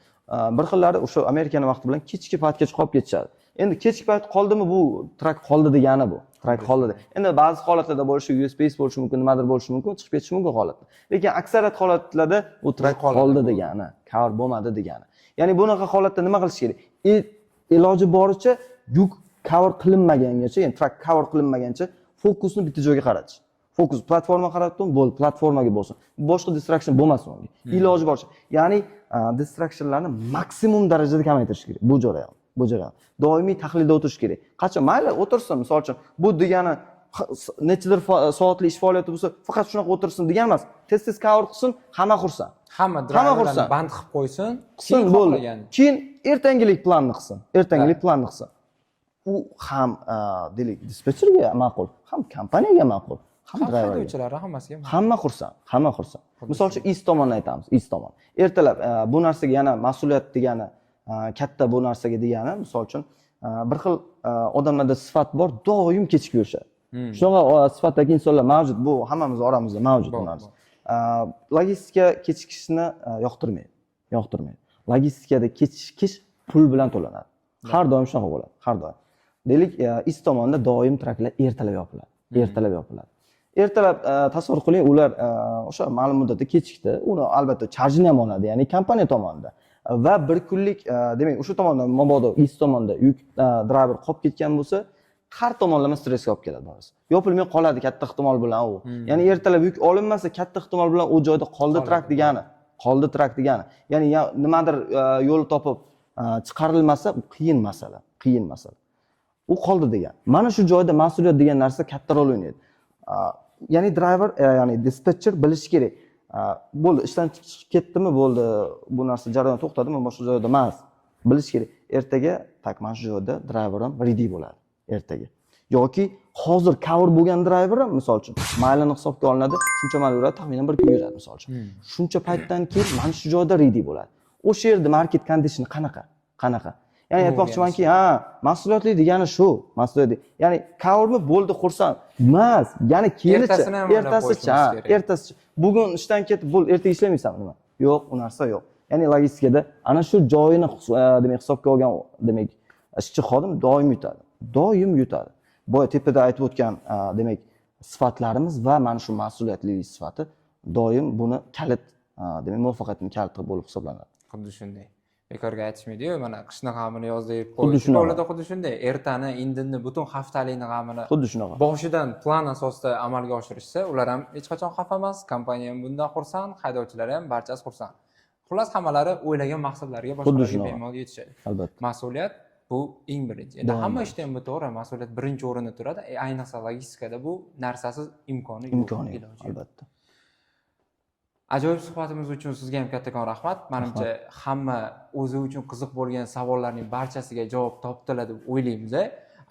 Bir xillari o'sha Amerikani vaqti bilan kechki paytgacha qolib ketishadi. Endi kechki payt qoldimi, bu trak qoldi degani bu. Trak qoldi. Endi ba'zi holatlarda bo'lishi, USPS bo'lishi mumkin, nimadir bo'lishi mumkin, chiqib ketishi mumkin holatda. Lekin aksariyat holatlarda u trak qoldi degani, cover bo'lmadi degani. Ya'ni bunaqa holatda nima qilish kerak? Iloji boricha yuk cover qilinmagangacha, ya'ni trak cover qilinmagancha fokusni bitta joyga qaratish. Fokus platforma qaratdim, bo'ldi, platformaga bo'lsin. Boshqa distraction bo'lmasin unga. Iloji boricha. Ya'ni distractionlarni maksimum darajada kamaytirish kerak. Bu jarayon. Doimiy tahlilda o'tirish kerak. Qachon mayli o'tirsin, misol uchun, bu degani nechadir soatli ish faoliyati bo'lsa, faqat shunaqa o'tirsin degani emas. Tez cover qilsin, hamma xursand. Hamma driverlarni band qilib qo'ysin, keyin bo'ldi. Keyin ertangilik planni qilsin. U ham deylik dispetcherga ma'qul, ham kompaniyaga ma'qul, ham driverga, hammasiga ma'qul. Hamma xursand. Misol uchun is tomonni aytamiz, is tomon. Ertalab bu narsaga yana mas'uliyat degani, katta bu narsaga degani, misol uchun bir xil odamlarda sifat bor, doim kechikib yurishadi. Shunaqa sifatdagi insonlar mavjud, bu hammamiz oramizda mavjud bu narsa. Logistika kechikishni yoqtirmaydi. Logistikada kechikish pul bilan to'lanadi. Har doim shunaqa bo'ladi, har doim. Deylik, is tomonda doim traklar ertalab yopiladi. Ertalab tasavvur qiling, ular o'sha ma'lum muddatda kechikdi. Uni albatta charjini ham oladi, ya'ni kompaniya tomonidan. Va bir kunlik, demak, o'sha tomonda mabodo is tomonda yuk driver qolib ketgan bo'lsa, har tomonlama stressga olib keladi barisi. Yopilmay qoladi katta ehtimol bilan u. Ya'ni ertalab yuk olinmasa, katta ehtimol bilan u joyda qoldi trak degani. Ya'ni nimadir yo'l topib chiqarilmasa, qiyin masala. U qoldi degan. Mana shu joyda mas'uliyat degan narsa katta rol o'ynaydi. Ya'ni driver, ya'ni dispetcher bilishi kerak. Bo'ldi, ishdan chiqib ketdimi, bo'ldi, bu narsa jarayon to'xtadimi, boshqa joyda emas. Bilish kerak. Ertaga mana shu joyda driverim ready bo'ladi. Ertaga. Yoki hozir cover bo'lgan driver ham misol uchun maylini hisobga olinadi, shuncha mayl yuradi, taxminan bir kun yuradi misol uchun. Shuncha paytdan keyin mana shu joyda ready bo'ladi. O'sha yerda market condition qanaqa? Ya'ni aytmoqchimanki, mas'uliyatli degani shu, mas'uliyatli. Ya'ni covermi bo'ldi, xursand emas. Ya'ni ertasicha. Bugun ishdan ketib, bo'ldi, ertaga ishlamaysanmi nima? Yo'q, u narsa yo'q. Ya'ni logistikada ana shu joyini demak hisobga olgan demak ishchi xodim doim yutadi. Boya tepada aytib o'tgan demak sifatlarimiz va mana shu mas'uliyatlilik sifati doim buni kalit, demak muvaffaqiyatning kaliti bo'lib hisoblanadi. Xuddi shunday. Bekorga aytishmaydi-yu, mana qishni g'amini yozda yeb qo'yishda xuddi shunday. Ertani, indinni, butun haftalikni g'amini xuddi shunaqa. Boshidan plan asosida amalga oshirishsa, ular ham hech qachon xafa emas, kompaniya ham bundan xursand, haydovchilar ham barchasi xursand. Xullas, hammalari o'ylagan maqsadlariga boshqalarga bemalol yetishadi. Albatta. Mas'uliyat bu eng birinchi. Endi hamma ishda ham bu to'g'ri, mas'uliyat birinchi o'rinda turadi. Ayniqsa logistikada bu narsasiz imkoni yo'q, albatta. Ajoyib suhbatimiz uchun sizga ham kattakon rahmat. Menimcha hamma o'zi uchun qiziq bo'lgan savollarning barchasiga javob topdilar deb o'ylaymiz.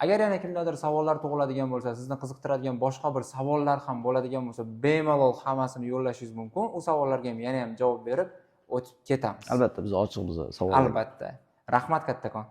Agar yana kimlardir savollar tug'iladigan bo'lsa, sizni qiziqtiradigan boshqa bir savollar ham bo'ladigan bo'lsa, bemalol hammasini yo'llashingiz mumkin. U savollarga ham yana ham javob berib o'tib ketamiz. Albatta, biz ochiqmiz savollarga. Albatta. Rahmat kattakon.